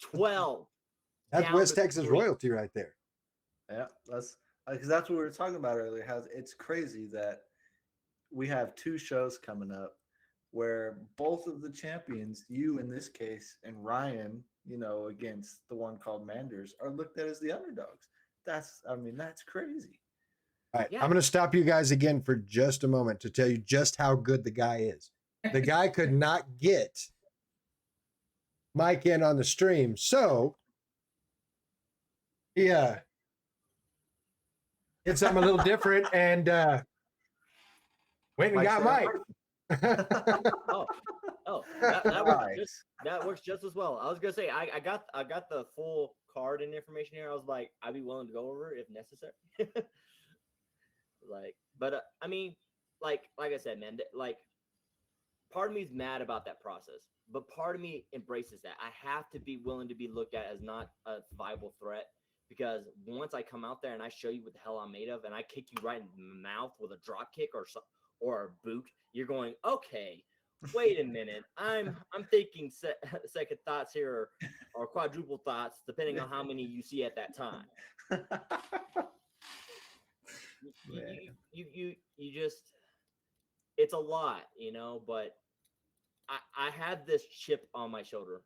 12. That's down West to Texas 3. royalty right there. Yeah, that's because that's what we were talking about earlier. How it's crazy that we have 2 shows coming up where both of the champions, you in this case, and Ryan, you know, against the one called Manders, are looked at as the underdogs. That's crazy. All right, Yeah. I'm going to stop you guys again for just a moment to tell you just how good the guy is. The guy could not get Mike in on the stream, so yeah, did something a little different and went and Mike got said, Mike. That works just as well. I was gonna say I got the full card and information here. I was like, I'd be willing to go over it if necessary. But I mean, like I said, man, like part of me is mad about that process, but part of me embraces that. I have to be willing to be looked at as not a viable threat, because once I come out there and I show you what the hell I'm made of, and I kick you right in the mouth with a drop kick or a boot, you're going, okay, wait a minute, I'm thinking second thoughts here, or quadruple thoughts, depending on how many you see at that time. You just, it's a lot, you know, but I have this chip on my shoulder,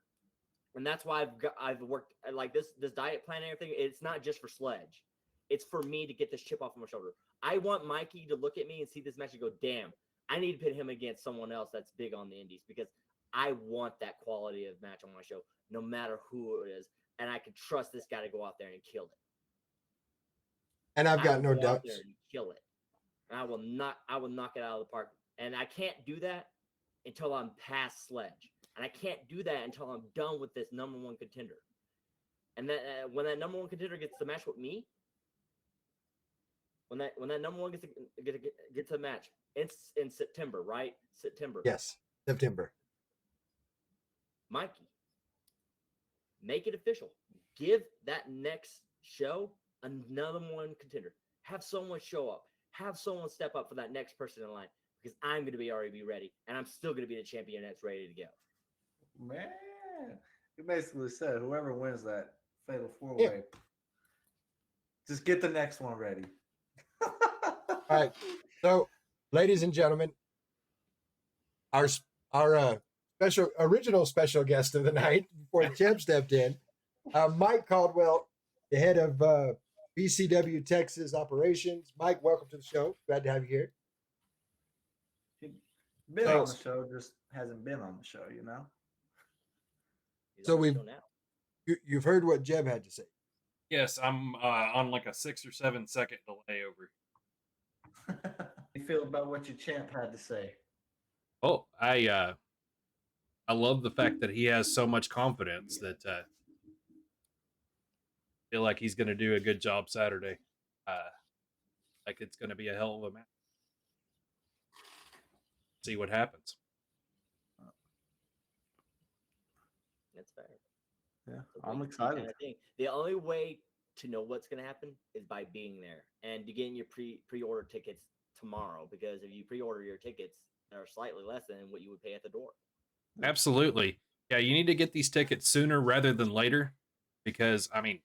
and that's why I've worked like this diet plan and everything. It's not just for Sledge, it's for me to get this chip off of my shoulder. I want Mikey to look at me and see this match and go, damn, I need to pit him against someone else that's big on the indies, because I want that quality of match on my show, no matter who it is, and I can trust this guy to go out there and kill it. And I've got no go out doubts. there and kill it. And I will knock it out of the park. And I can't do that until I'm past Sledge. And I can't do that until I'm done with this number 1 contender. And then when that number 1 contender gets the match with me, when that number 1 gets a match, it's in September, right? September. Yes, September. Mikey, make it official. Give that next show another 1 contender. Have someone show up. Have someone step up for that next person in line, because I'm going to be already ready, and I'm still going to be the champion that's ready to go. Man, you basically said whoever wins that Fatal 4-way. Yeah. Just get the next one ready. All right. So, ladies and gentlemen, our original special guest of the night before Jeb stepped in, Mike Caldwell, the head of BCW Texas operations. Mike, welcome to the show. Glad to have you here. Been So- on the show, just hasn't been on the show, you know? He's So on the we've- show now. You've heard what Jeb had to say. Yes, I'm on like a 6 or 7 second delay over. You feel about what your champ had to say? Oh, I love the fact that he has so much confidence that feel like he's going to do a good job Saturday. Like it's going to be a hell of a match. See what happens. That's fair. Yeah, So I'm we excited. kinda think the only way to know what's going to happen is by being there and to getting your pre-order tickets tomorrow. Because if you pre-order your tickets, they're slightly less than what you would pay at the door. Absolutely. Yeah, you need to get these tickets sooner rather than later because, I mean,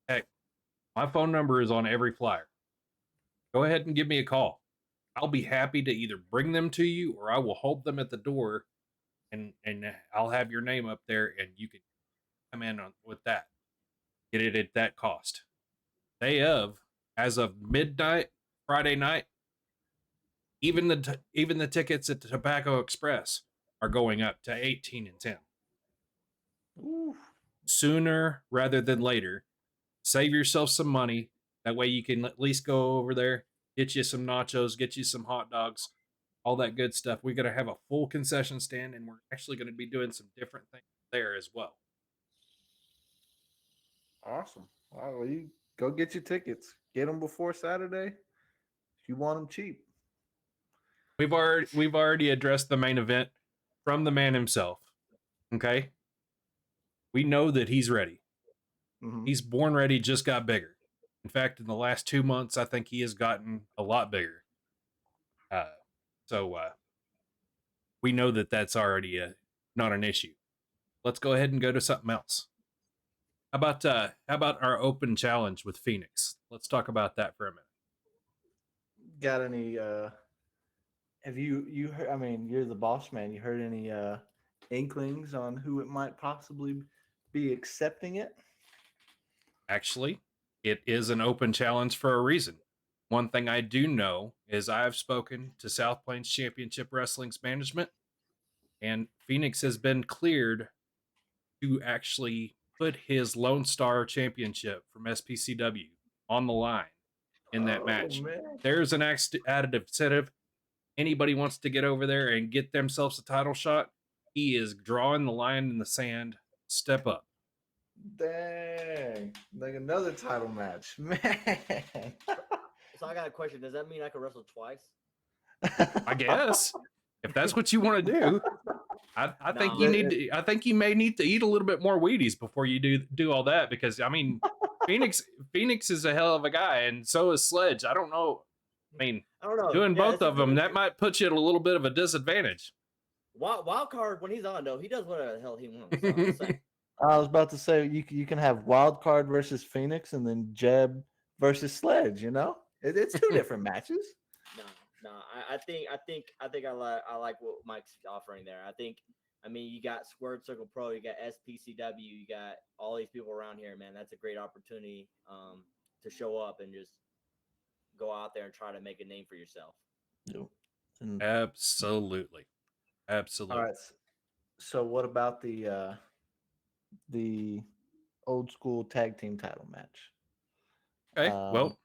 heck, my phone number is on every flyer. Go ahead and give me a call. I'll be happy to either bring them to you or I will hold them at the door and I'll have your name up there and you can come in with that. Get it at that cost. As of midnight, Friday night, even the tickets at the Tobacco Express are going up to 18 and 10. Ooh. Sooner rather than later. Save yourself some money. That way you can at least go over there, get you some nachos, get you some hot dogs, all that good stuff. We're going to have a full concession stand, and we're actually going to be doing some different things there as well. Awesome. All right, well, you go get your tickets. Get them before Saturday. If you want them cheap. We've already addressed the main event from the man himself. Okay? We know that he's ready. Mhm. He's born ready, just got bigger. In fact, in the last 2 months, I think he has gotten a lot bigger. So we know that that's already not an issue. Let's go ahead and go to something else. How about our open challenge with Phoenix? Let's talk about that for a minute. Got any have you heard, I mean, you're the boss man. You heard any inklings on who it might possibly be accepting it? Actually, it is an open challenge for a reason. One thing I do know is I've spoken to South Plains Championship Wrestling's management, and Phoenix has been cleared to actually put his Lone Star Championship from SPCW on the line in that match. Man. There's an added incentive. Anybody wants to get over there and get themselves a title shot, he is drawing the line in the sand. Step up. Dang. Like another title match. Man. So I got a question. Does that mean I can wrestle twice? I guess if that's what you want to do. I think No. you need to. I think you may need to eat a little bit more Wheaties before you do all that because I mean, Phoenix is a hell of a guy, and so is Sledge. I don't know. I mean, I don't know. doing Yeah, both it's a of them good- that might put you at a little bit of a disadvantage. Wildcard, when he's on, though, he does whatever the hell he wants. So I'm just saying. I was about to say you can have Wildcard versus Phoenix and then Jeb versus Sledge, you know? It's two different matches. No. I think I like what Mike's offering there. I mean, you got Squared Circle Pro, you got SPCW, you got all these people around here, man. That's a great opportunity to show up and just go out there and try to make a name for yourself. And, Absolutely. all right. So what about the old school tag team title match? Okay. Well,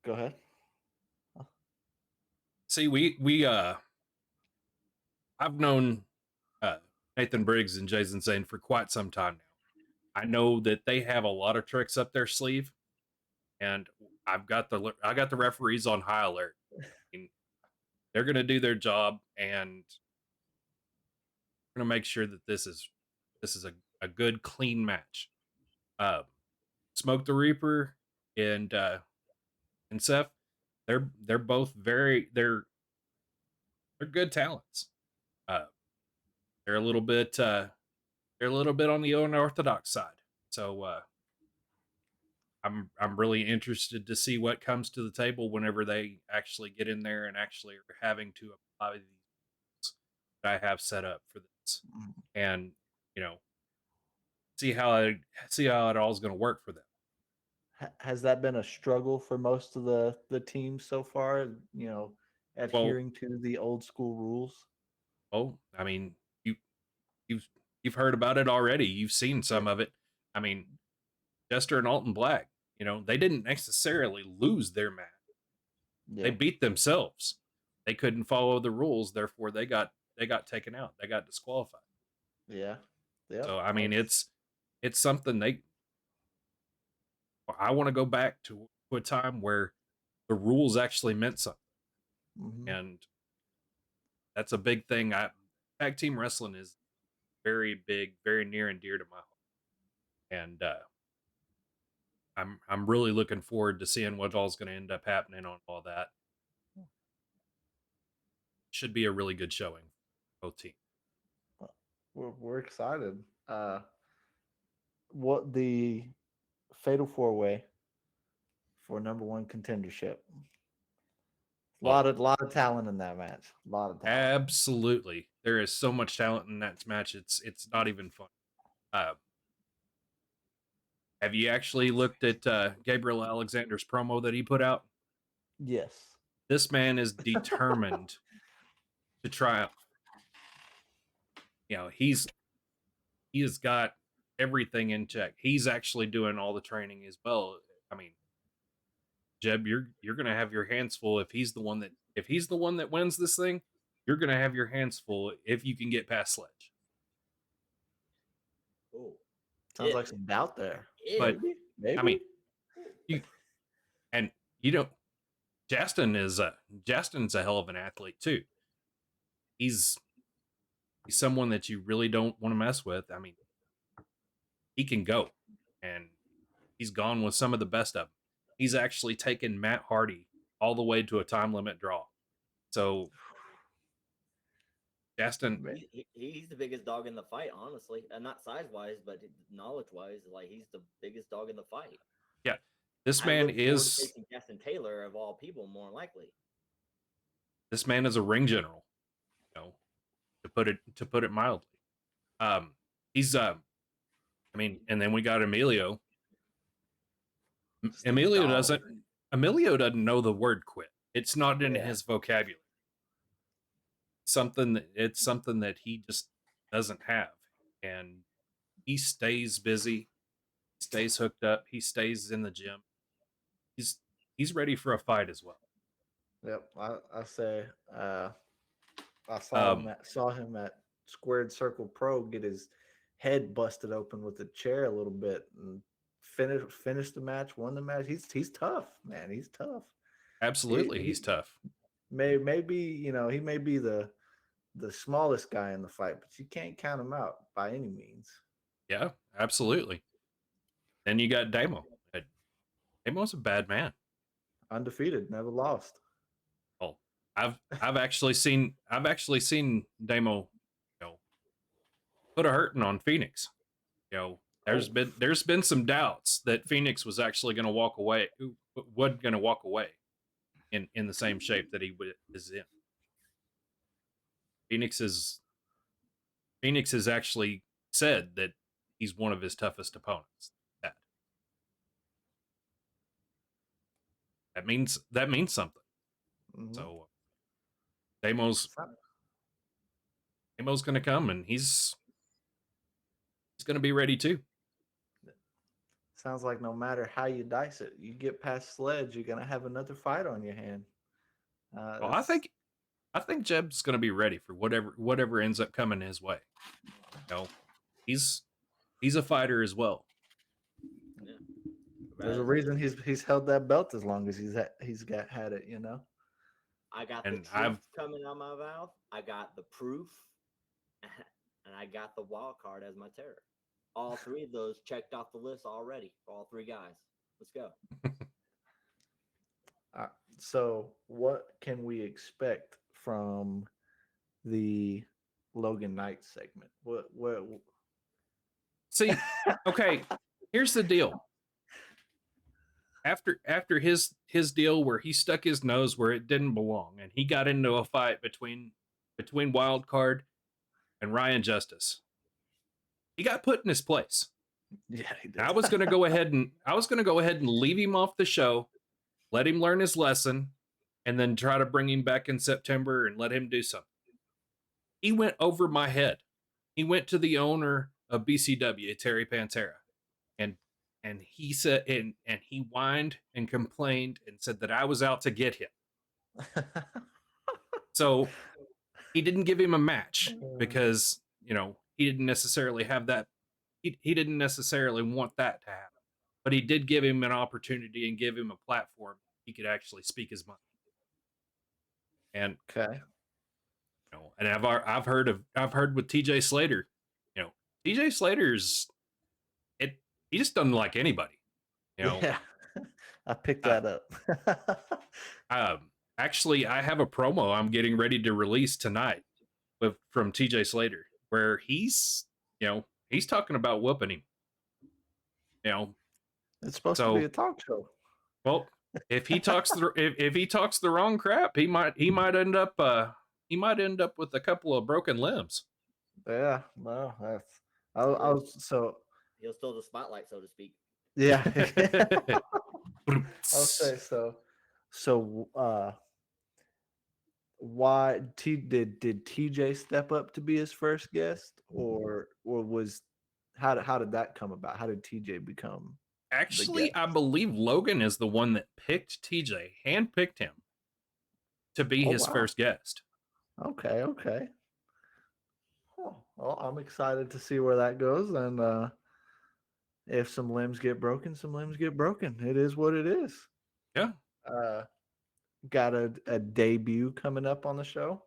Go ahead. see, I've known Nathan Briggs and Jason Zane for quite some time now. I know that they have a lot of tricks up their sleeve, and I got the referees on high alert. I mean, they're going to do their job, and we're going to make sure that this is a good, clean match. Smoke the Reaper and Seth, they're both they're good talents. They're a little bit on the unorthodox side. So I'm really interested to see what comes to the table whenever they actually get in there and actually are having to apply these that I have set up for this, and you know, see how it all is going to work for them. Has that been a struggle for most of the teams so far? You know, adhering to the old school rules. Oh, I mean, you've you've heard about it already. You've seen some of it. I mean, Jester and Alton Black, they didn't necessarily lose their match. They beat themselves. They couldn't follow the rules, therefore they got taken out. They got disqualified. Yeah. So I mean, it's something I want to go back to a time where the rules actually meant something. And that's a big thing. Tag team wrestling is very big, very near and dear to my heart. And I'm really looking forward to seeing what all's going to end up happening on all that. Should be a really good showing, both teams. We're excited. What the Fatal 4-Way for #1 contendership? A lot of talent in that match. A lot of talent. Absolutely, there is so much talent in that match. It's not even fun. Have you actually looked at Gabriel Alexander's promo that he put out? Yes. This man is determined to triumph. He has got everything in check. He's actually doing all the training as well. I mean, Jeb, you're gonna have your hands full if he's the one that wins this thing. You're gonna have your hands full if you can get past Sledge. Oh, sounds like some doubt there. But maybe. I mean, Justin's a hell of an athlete too. He's someone that you really don't want to mess with. I mean, he can go, and he's gone with some of the best of them. He's actually taken Matt Hardy all the way to a time limit draw. So, Justin, he's the biggest dog in the fight, honestly, and not size wise, but knowledge wise. Like, he's the biggest dog in the fight. Yeah, this man is facing Justin Taylor of all people, more likely. This man is a ring general, to put it mildly. He's I mean, and then we got Emilio. Emilio doesn't know the word quit. It's not in his vocabulary. It's something that he just doesn't have, and he stays busy, stays hooked up, he stays in the gym. He's ready for a fight as well. Yep, I say I saw him at Squared Circle Pro get his head busted open with a chair a little bit and finished the match, won the match. He's tough, man. He's tough. Absolutely, he's tough. Maybe he may be the smallest guy in the fight, but you can't count him out by any means. Yeah, absolutely. Then you got Damo. Damo's a bad man. Undefeated, never lost. Oh, I've actually seen Damo, put a hurting on Phoenix. There's been some doubts that Phoenix was actually going to walk away, in the same shape that he is in. Phoenix has actually said that he's one of his toughest opponents. That means something. Mm-hmm. So Damo's going to come, and he's going to be ready too. Sounds like no matter how you dice it, you get past Sledge, you're going to have another fight on your hand. Well, I think Jeb's going to be ready for whatever ends up coming his way. He's a fighter as well. Yeah. There's a reason he's held that belt as long as he's had it. I got the truth coming out of my mouth. I got the proof, and I got the wild card as my terror. All three of those checked off the list already for all three guys. Let's go. So what can we expect from the Logan Knight segment? What? See, okay, Here's the deal. After his deal where he stuck his nose where it didn't belong, and he got into a fight between Wildcard and Ryan Justice, he got put in his place. Yeah, he did. I was going to go ahead and leave him off the show, let him learn his lesson, and then try to bring him back in September and let him do something. He went over my head. He went to the owner of BCW, Terry Pantera, and he said and he whined and complained and said that I was out to get him. So he didn't give him a match because, he didn't necessarily have that. He didn't necessarily want that to happen, but he did give him an opportunity and give him a platform he could actually speak his mind. And okay. And I've heard with TJ Slater, TJ Slater's he just doesn't like anybody. Yeah, I picked that up. Actually, I have a promo I'm getting ready to release tonight from TJ Slater where he's talking about whooping him. It's supposed to be a talk show. Well, if he talks if he talks the wrong crap, he might end up with a couple of broken limbs. Yeah, well, that's I was so he'll steal the spotlight, so to speak. Yeah. I'll say so. So why did TJ step up to be his first guest, or was how did that come about? How did TJ become? Actually, I believe Logan is the one that picked TJ, handpicked him to be his first guest. Okay. Well, I'm excited to see where that goes, and if some limbs get broken, some limbs get broken. It is what it is. Yeah. Got a debut coming up on the show.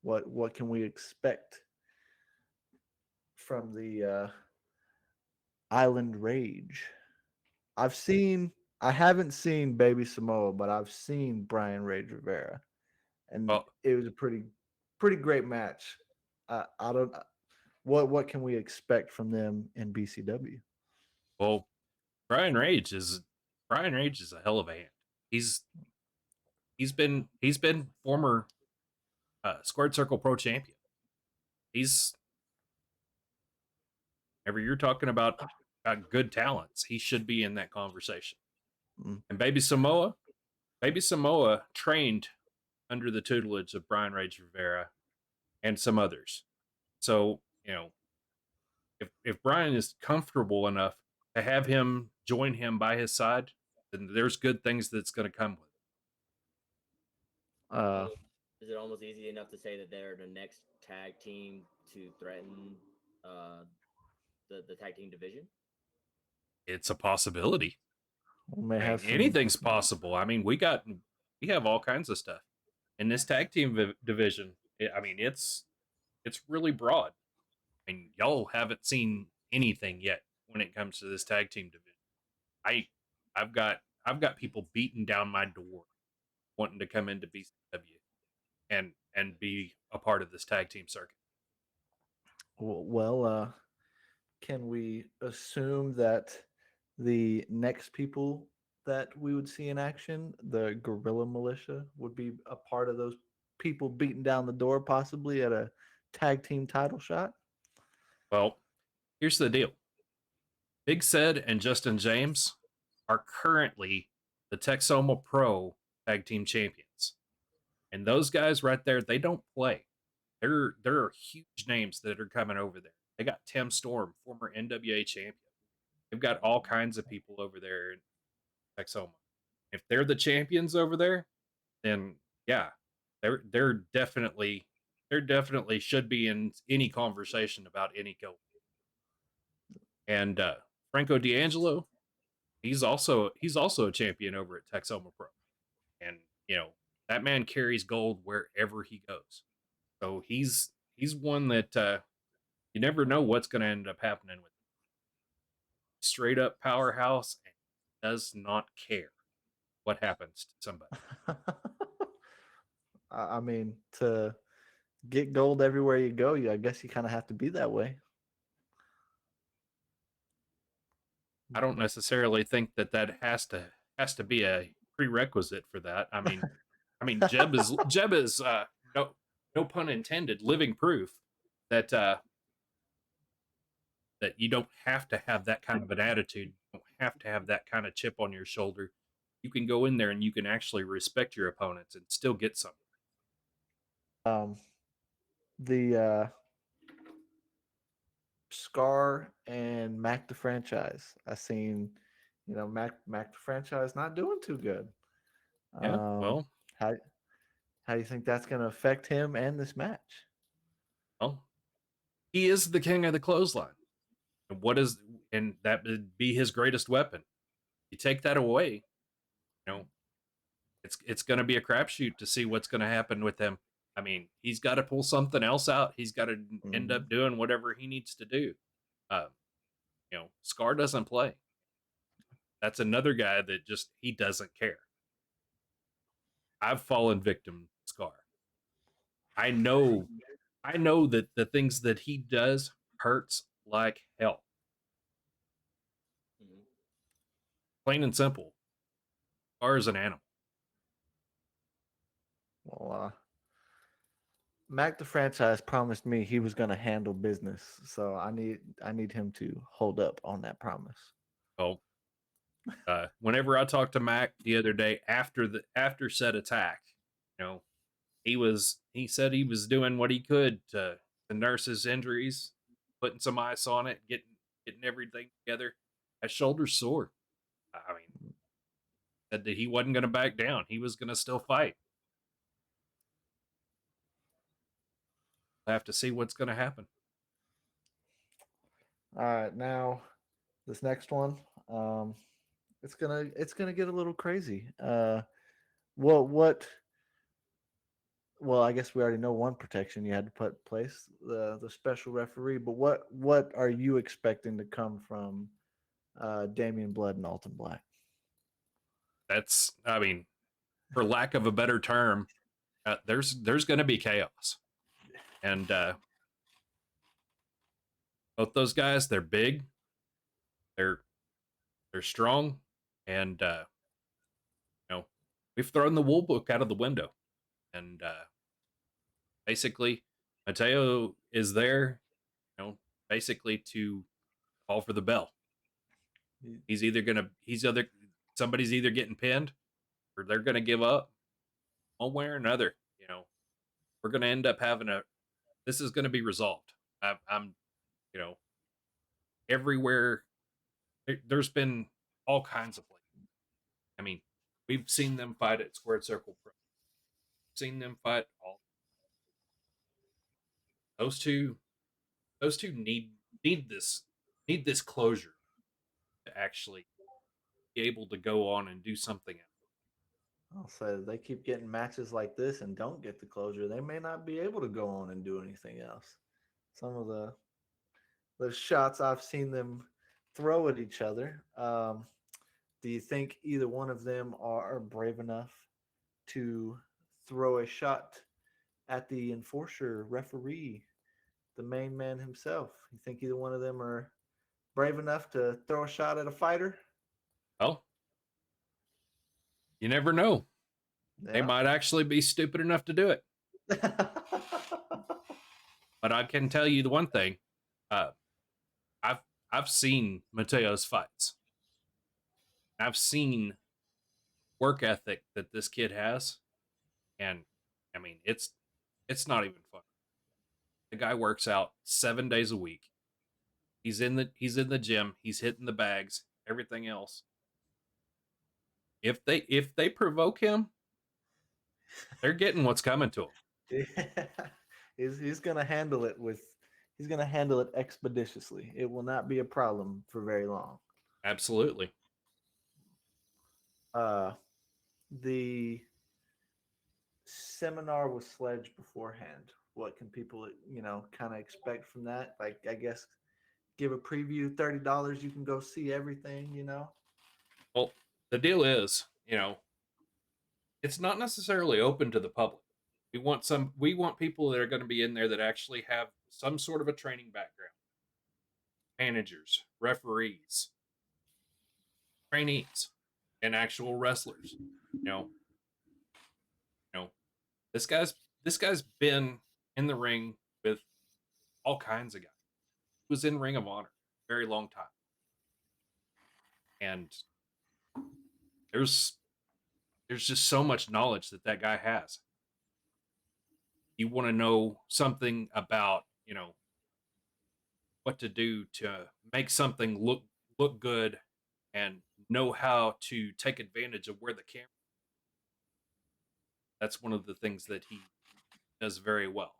What can we expect from the Island Rage? I haven't seen Baby Samoa, but I've seen Brian Rage Rivera, and it was a pretty great match. I don't. What can we expect from them in BCW? Well, Brian Rage is a hell of a hand. He's been former Squared Circle Pro champion. Whenever you're talking about good talents, he should be in that conversation. And Baby Samoa trained under the tutelage of Brian Rage Rivera and some others. So, if Brian is comfortable enough to have him join him by his side, then there's good things that's going to come with it. Is it almost easy enough to say that they're the next tag team to threaten the tag team division? It's a possibility. Anything's possible. I mean, we have all kinds of stuff in this tag team division. It's really broad. I mean, y'all haven't seen anything yet when it comes to this tag team division. I've got people beating down my door wanting to come into BCW and be a part of this tag team circuit. Well, can we assume that the next people that we would see in action, the Guerrilla Militia, would be a part of those people beating down the door, possibly at a tag team title shot? Well, here's the deal. Big Ced and Justin James are currently the Texoma Pro tag team champions. And those guys right there, they don't play. There are huge names that are coming over there. They got Tim Storm, former NWA champion. They've got all kinds of people over there in Texoma. If they're the champions over there, then yeah, they're definitely should be in any conversation about any goal. And Franco D'Angelo, he's also a champion over at Texoma Pro. And that man carries gold wherever he goes. So he's one that you never know what's going to end up happening with him. Straight up powerhouse and does not care what happens to somebody. I mean, to get gold everywhere you go, I guess you kind of have to be that way. I don't necessarily think that has to be a prerequisite for that. Jeb is no pun intended, living proof that that you don't have to have that kind of an attitude. You don't have to have that kind of chip on your shoulder. You can go in there and you can actually respect your opponents and still get something. Um, the Scar and Mac the franchise. I seen, Mac the franchise not doing too good. Yeah, Um, well, how how do you think that's going to affect him and this match? well, he is the king of the clothesline. And that would be his greatest weapon. You take that away, you know, it's going to be a crapshoot to see what's going to happen with him. I mean, he's got to pull something else out. He's got to end Mhm. up doing whatever he needs to do. Uh, Scar doesn't play. That's another guy that just he doesn't care. I've fallen victim to Scar. I know, I know that the things that he does hurts like hell. Mhm. Plain and simple. Scar is an animal. Well, Mac the franchise promised me he was going to handle business, so I need him to hold up on that promise. Oh, whenever I talked to Mac the other day after said attack, you know, he said he was doing what he could to nurse his injuries, putting some ice on it, getting everything together. His shoulder's sore. I mean, said that he wasn't going to back down. He was going to still fight. We'll have to see what's going to happen. All right, now this next one, it's gonna get a little crazy. What? Well, I guess we already know one protection you had to put in place, the special referee. But what are you expecting to come from Damian Blood and Alton Black? I mean, for lack of a better term, there's going to be chaos, and both those guys, they're big, they're they're strong, and we've thrown the rule book out of the window, and basically, Mateo is there, basically to call for the bell. Somebody's either getting pinned or they're gonna give up one way or another. We're gonna end up having this is gonna be resolved. I'm you know, everywhere. There's been all kinds of places. I mean, we've seen them fight at Squared Circle Pro. Seen them fight all. Those two, those two need this need this closure to actually be able to go on and do something else. I'll say they keep getting matches like this and don't get the closure. They may not be able to go on and do anything else. Some of the shots I've seen them throw at each other. Do you think either one of them are brave enough to throw a shot at the enforcer referee, the main man himself? You think either one of them are brave enough to throw a shot at a fighter? Well, you never know. They Yeah. might actually be stupid enough to do it. But I can tell you the one thing: uh, I've I've seen Mateo's fights. I've seen work ethic that this kid has, and I mean it's not even fun. The guy works out 7 days a week. He's in the gym. He's hitting the bags. Everything else. If they provoke him, they're getting what's coming to them. he's gonna handle it he's gonna handle it expeditiously. It will not be a problem for very long. Absolutely. Uh the seminar with Sledge beforehand. What can people, kind of expect from that? Like, I guess give a preview, $30, you can go see everything. Well, the deal is, it's not necessarily open to the public. We want people that are going to be in there that actually have some sort of a training background. Managers, referees, trainees and actual wrestlers. You know, this guy's been in the ring with all kinds of guys. He was in Ring of Honor a very long time. And there's just so much knowledge that guy has. You want to know something about, what to do to make something look good and know how to take advantage of where the camera. That's one of the things that he does very well.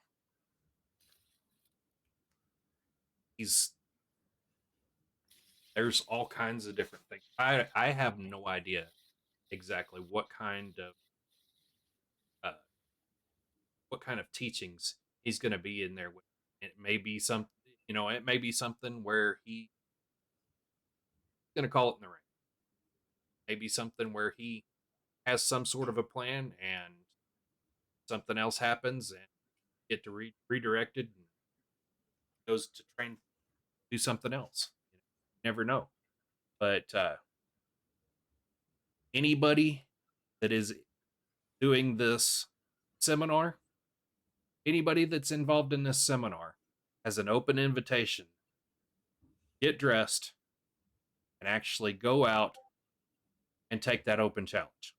There's all kinds of different things. I have no idea exactly what kind of teachings he's going to be in there with. It may be something where he's going to call it in the ring. Maybe something where he has some sort of a plan and something else happens and get to redirected and goes to train, do something else. You never know. But anybody that is doing this seminar, anybody that's involved in this seminar has an open invitation. Get dressed and actually go out and take that open challenge.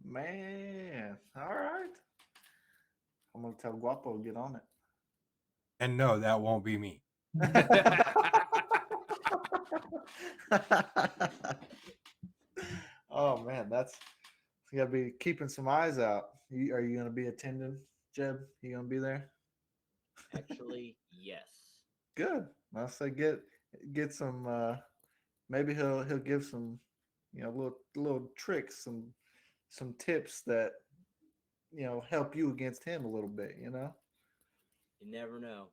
Man, all right. I'm gonna tell Guapo to get on it. And no, that won't be me. Oh man, you gotta be keeping some eyes out. Are you gonna be attending, Jeb? You gonna be there? Actually, yes. Good. I'll say get some. Maybe he'll give some, little tricks, some tips that help you against him a little bit. You never know.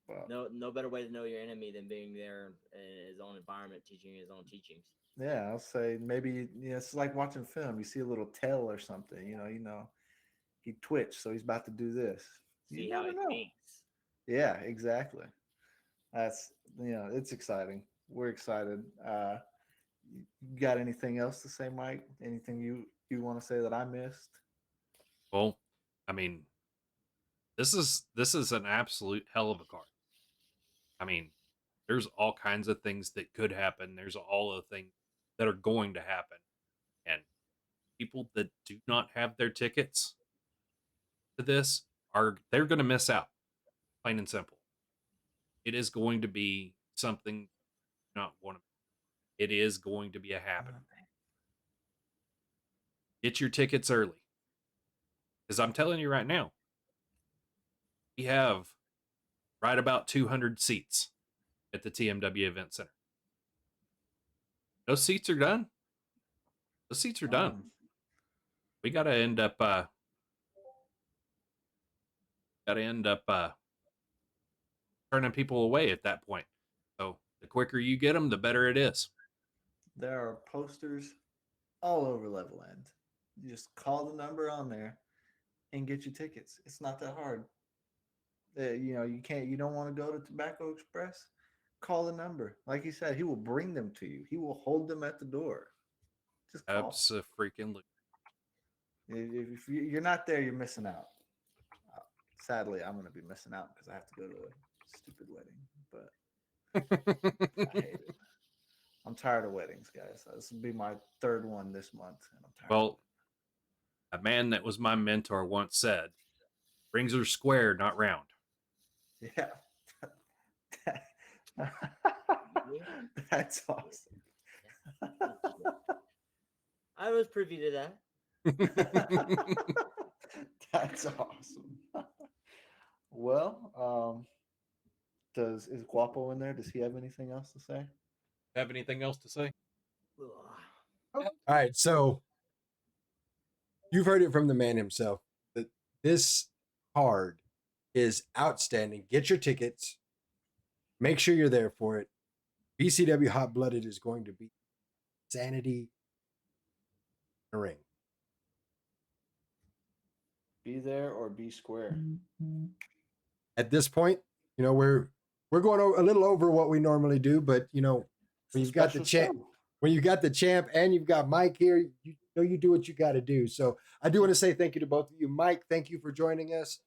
Well, No better way to know your enemy than being there in his own environment, teaching his own teachings. Yeah, I'll say maybe it's like watching film. You see a little tell or something. He twitched, so he's about to do this. See how he thinks. Yeah, exactly. That's it's exciting. We're excited. You got anything else to say, Mike? Anything you want to say that I missed? Well, I mean, this is an absolute hell of a card. I mean, there's all kinds of things that could happen. There's all the things that are going to happen. And people that do not have their tickets to this they're going to miss out. Plain and simple. It is going to be something not one of it is going to be a happening. Get your tickets early. Because I'm telling you right now, we have right about 200 seats at the TMW Event Center. Those seats are done. Those seats are done. We got to end up turning people away at that point. So the quicker you get them, the better it is. There are posters all over Level End. You just call the number on there and get your tickets. It's not that hard. You don't want to go to Tobacco Express? Call the number. Like he said, he will bring them to you. He will hold them at the door. Just call. Abso-freaking-lutely. If you're not there, you're missing out. Sadly, I'm going to be missing out because I have to go to a stupid wedding. But I hate it. I'm tired of weddings, guys. This will be my third one this month, and I'm tired. Well, a man that was my mentor once said, "Rings are square, not round." Yeah. That's awesome. I was privy to that. That's awesome. Well, is Guapo in there? Does he have anything else to say? Have anything else to say? All right, so you've heard it from the man himself that this card is outstanding. Get your tickets. Make sure you're there for it. BCW Hot Blooded is going to be sanity in the ring. Be there or be square. At this point, we're we're going a little over what we normally do, but you know, when you've got the champ, when you got the champ and you've got Mike here, you know you do what you got to do. So I do want to say thank you to both of you. Mike, thank you for joining us.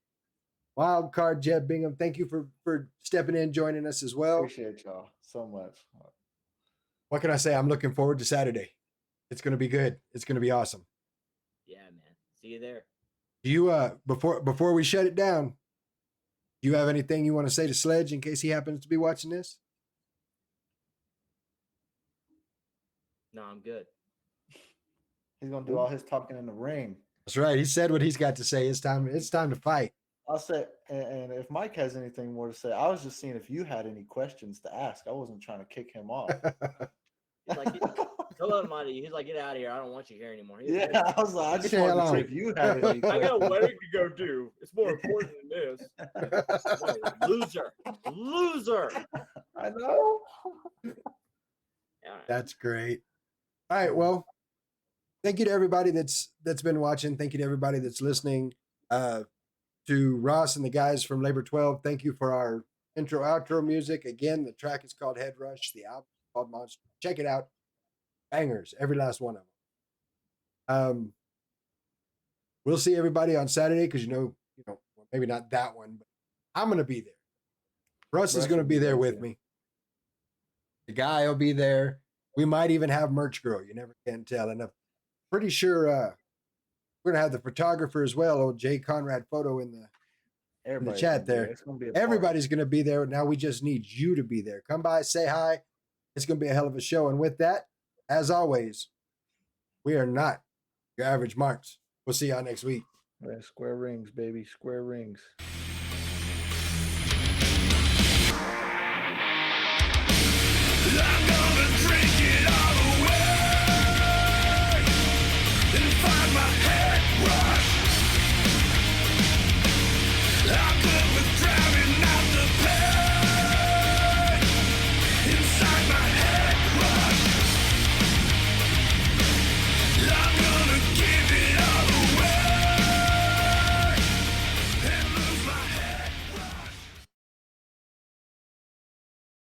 Wildcard, Jeb Bingham, thank you for stepping in, joining us as well. Appreciate y'all so much. What can I say? I'm looking forward to Saturday. It's going to be good. It's going to be awesome. Yeah, man. See you there. Do you before we shut it down, do you have anything you want to say to Sledge in case he happens to be watching this? No, I'm good. He's gonna do all his talking in the ring. That's right. He said what he's got to say. It's time to fight. I'll say, and if Mike has anything more to say, I was just seeing if you had any questions to ask. I wasn't trying to kick him off. He's like, tell him, Monty. He's like, get out of here. I don't want you here anymore. He's like, Yeah, I was like, I just Hell wanted to on. see if you had any. I got a wedding to go do. It's more important than this. What a loser. I know. All right. That's great. All right. Well, thank you to everybody that's been watching. Thank you to everybody that's listening. To Ross and the guys from Labor 12, thank you for our intro outro music. Again, the track is called Head Rush. The album is called Monster. Check it out. Bangers, every last one of them. We'll see everybody on Saturday because you know, maybe not that one, but I'm gonna be there. Russ is gonna be there with me. The guy will be there. We might even have merch girl. You never can tell. And I'm pretty sure we're gonna have the photographer as well. Old Jay Conrad photo in the Everybody's chat gonna be there. It's gonna be a party. Everybody's gonna be there. Now we just need you to be there. Come by, say hi. It's gonna be a hell of a show. And with that, as always, we are not your average marks. We'll see y'all next week. Yeah, square rings, baby. Square rings.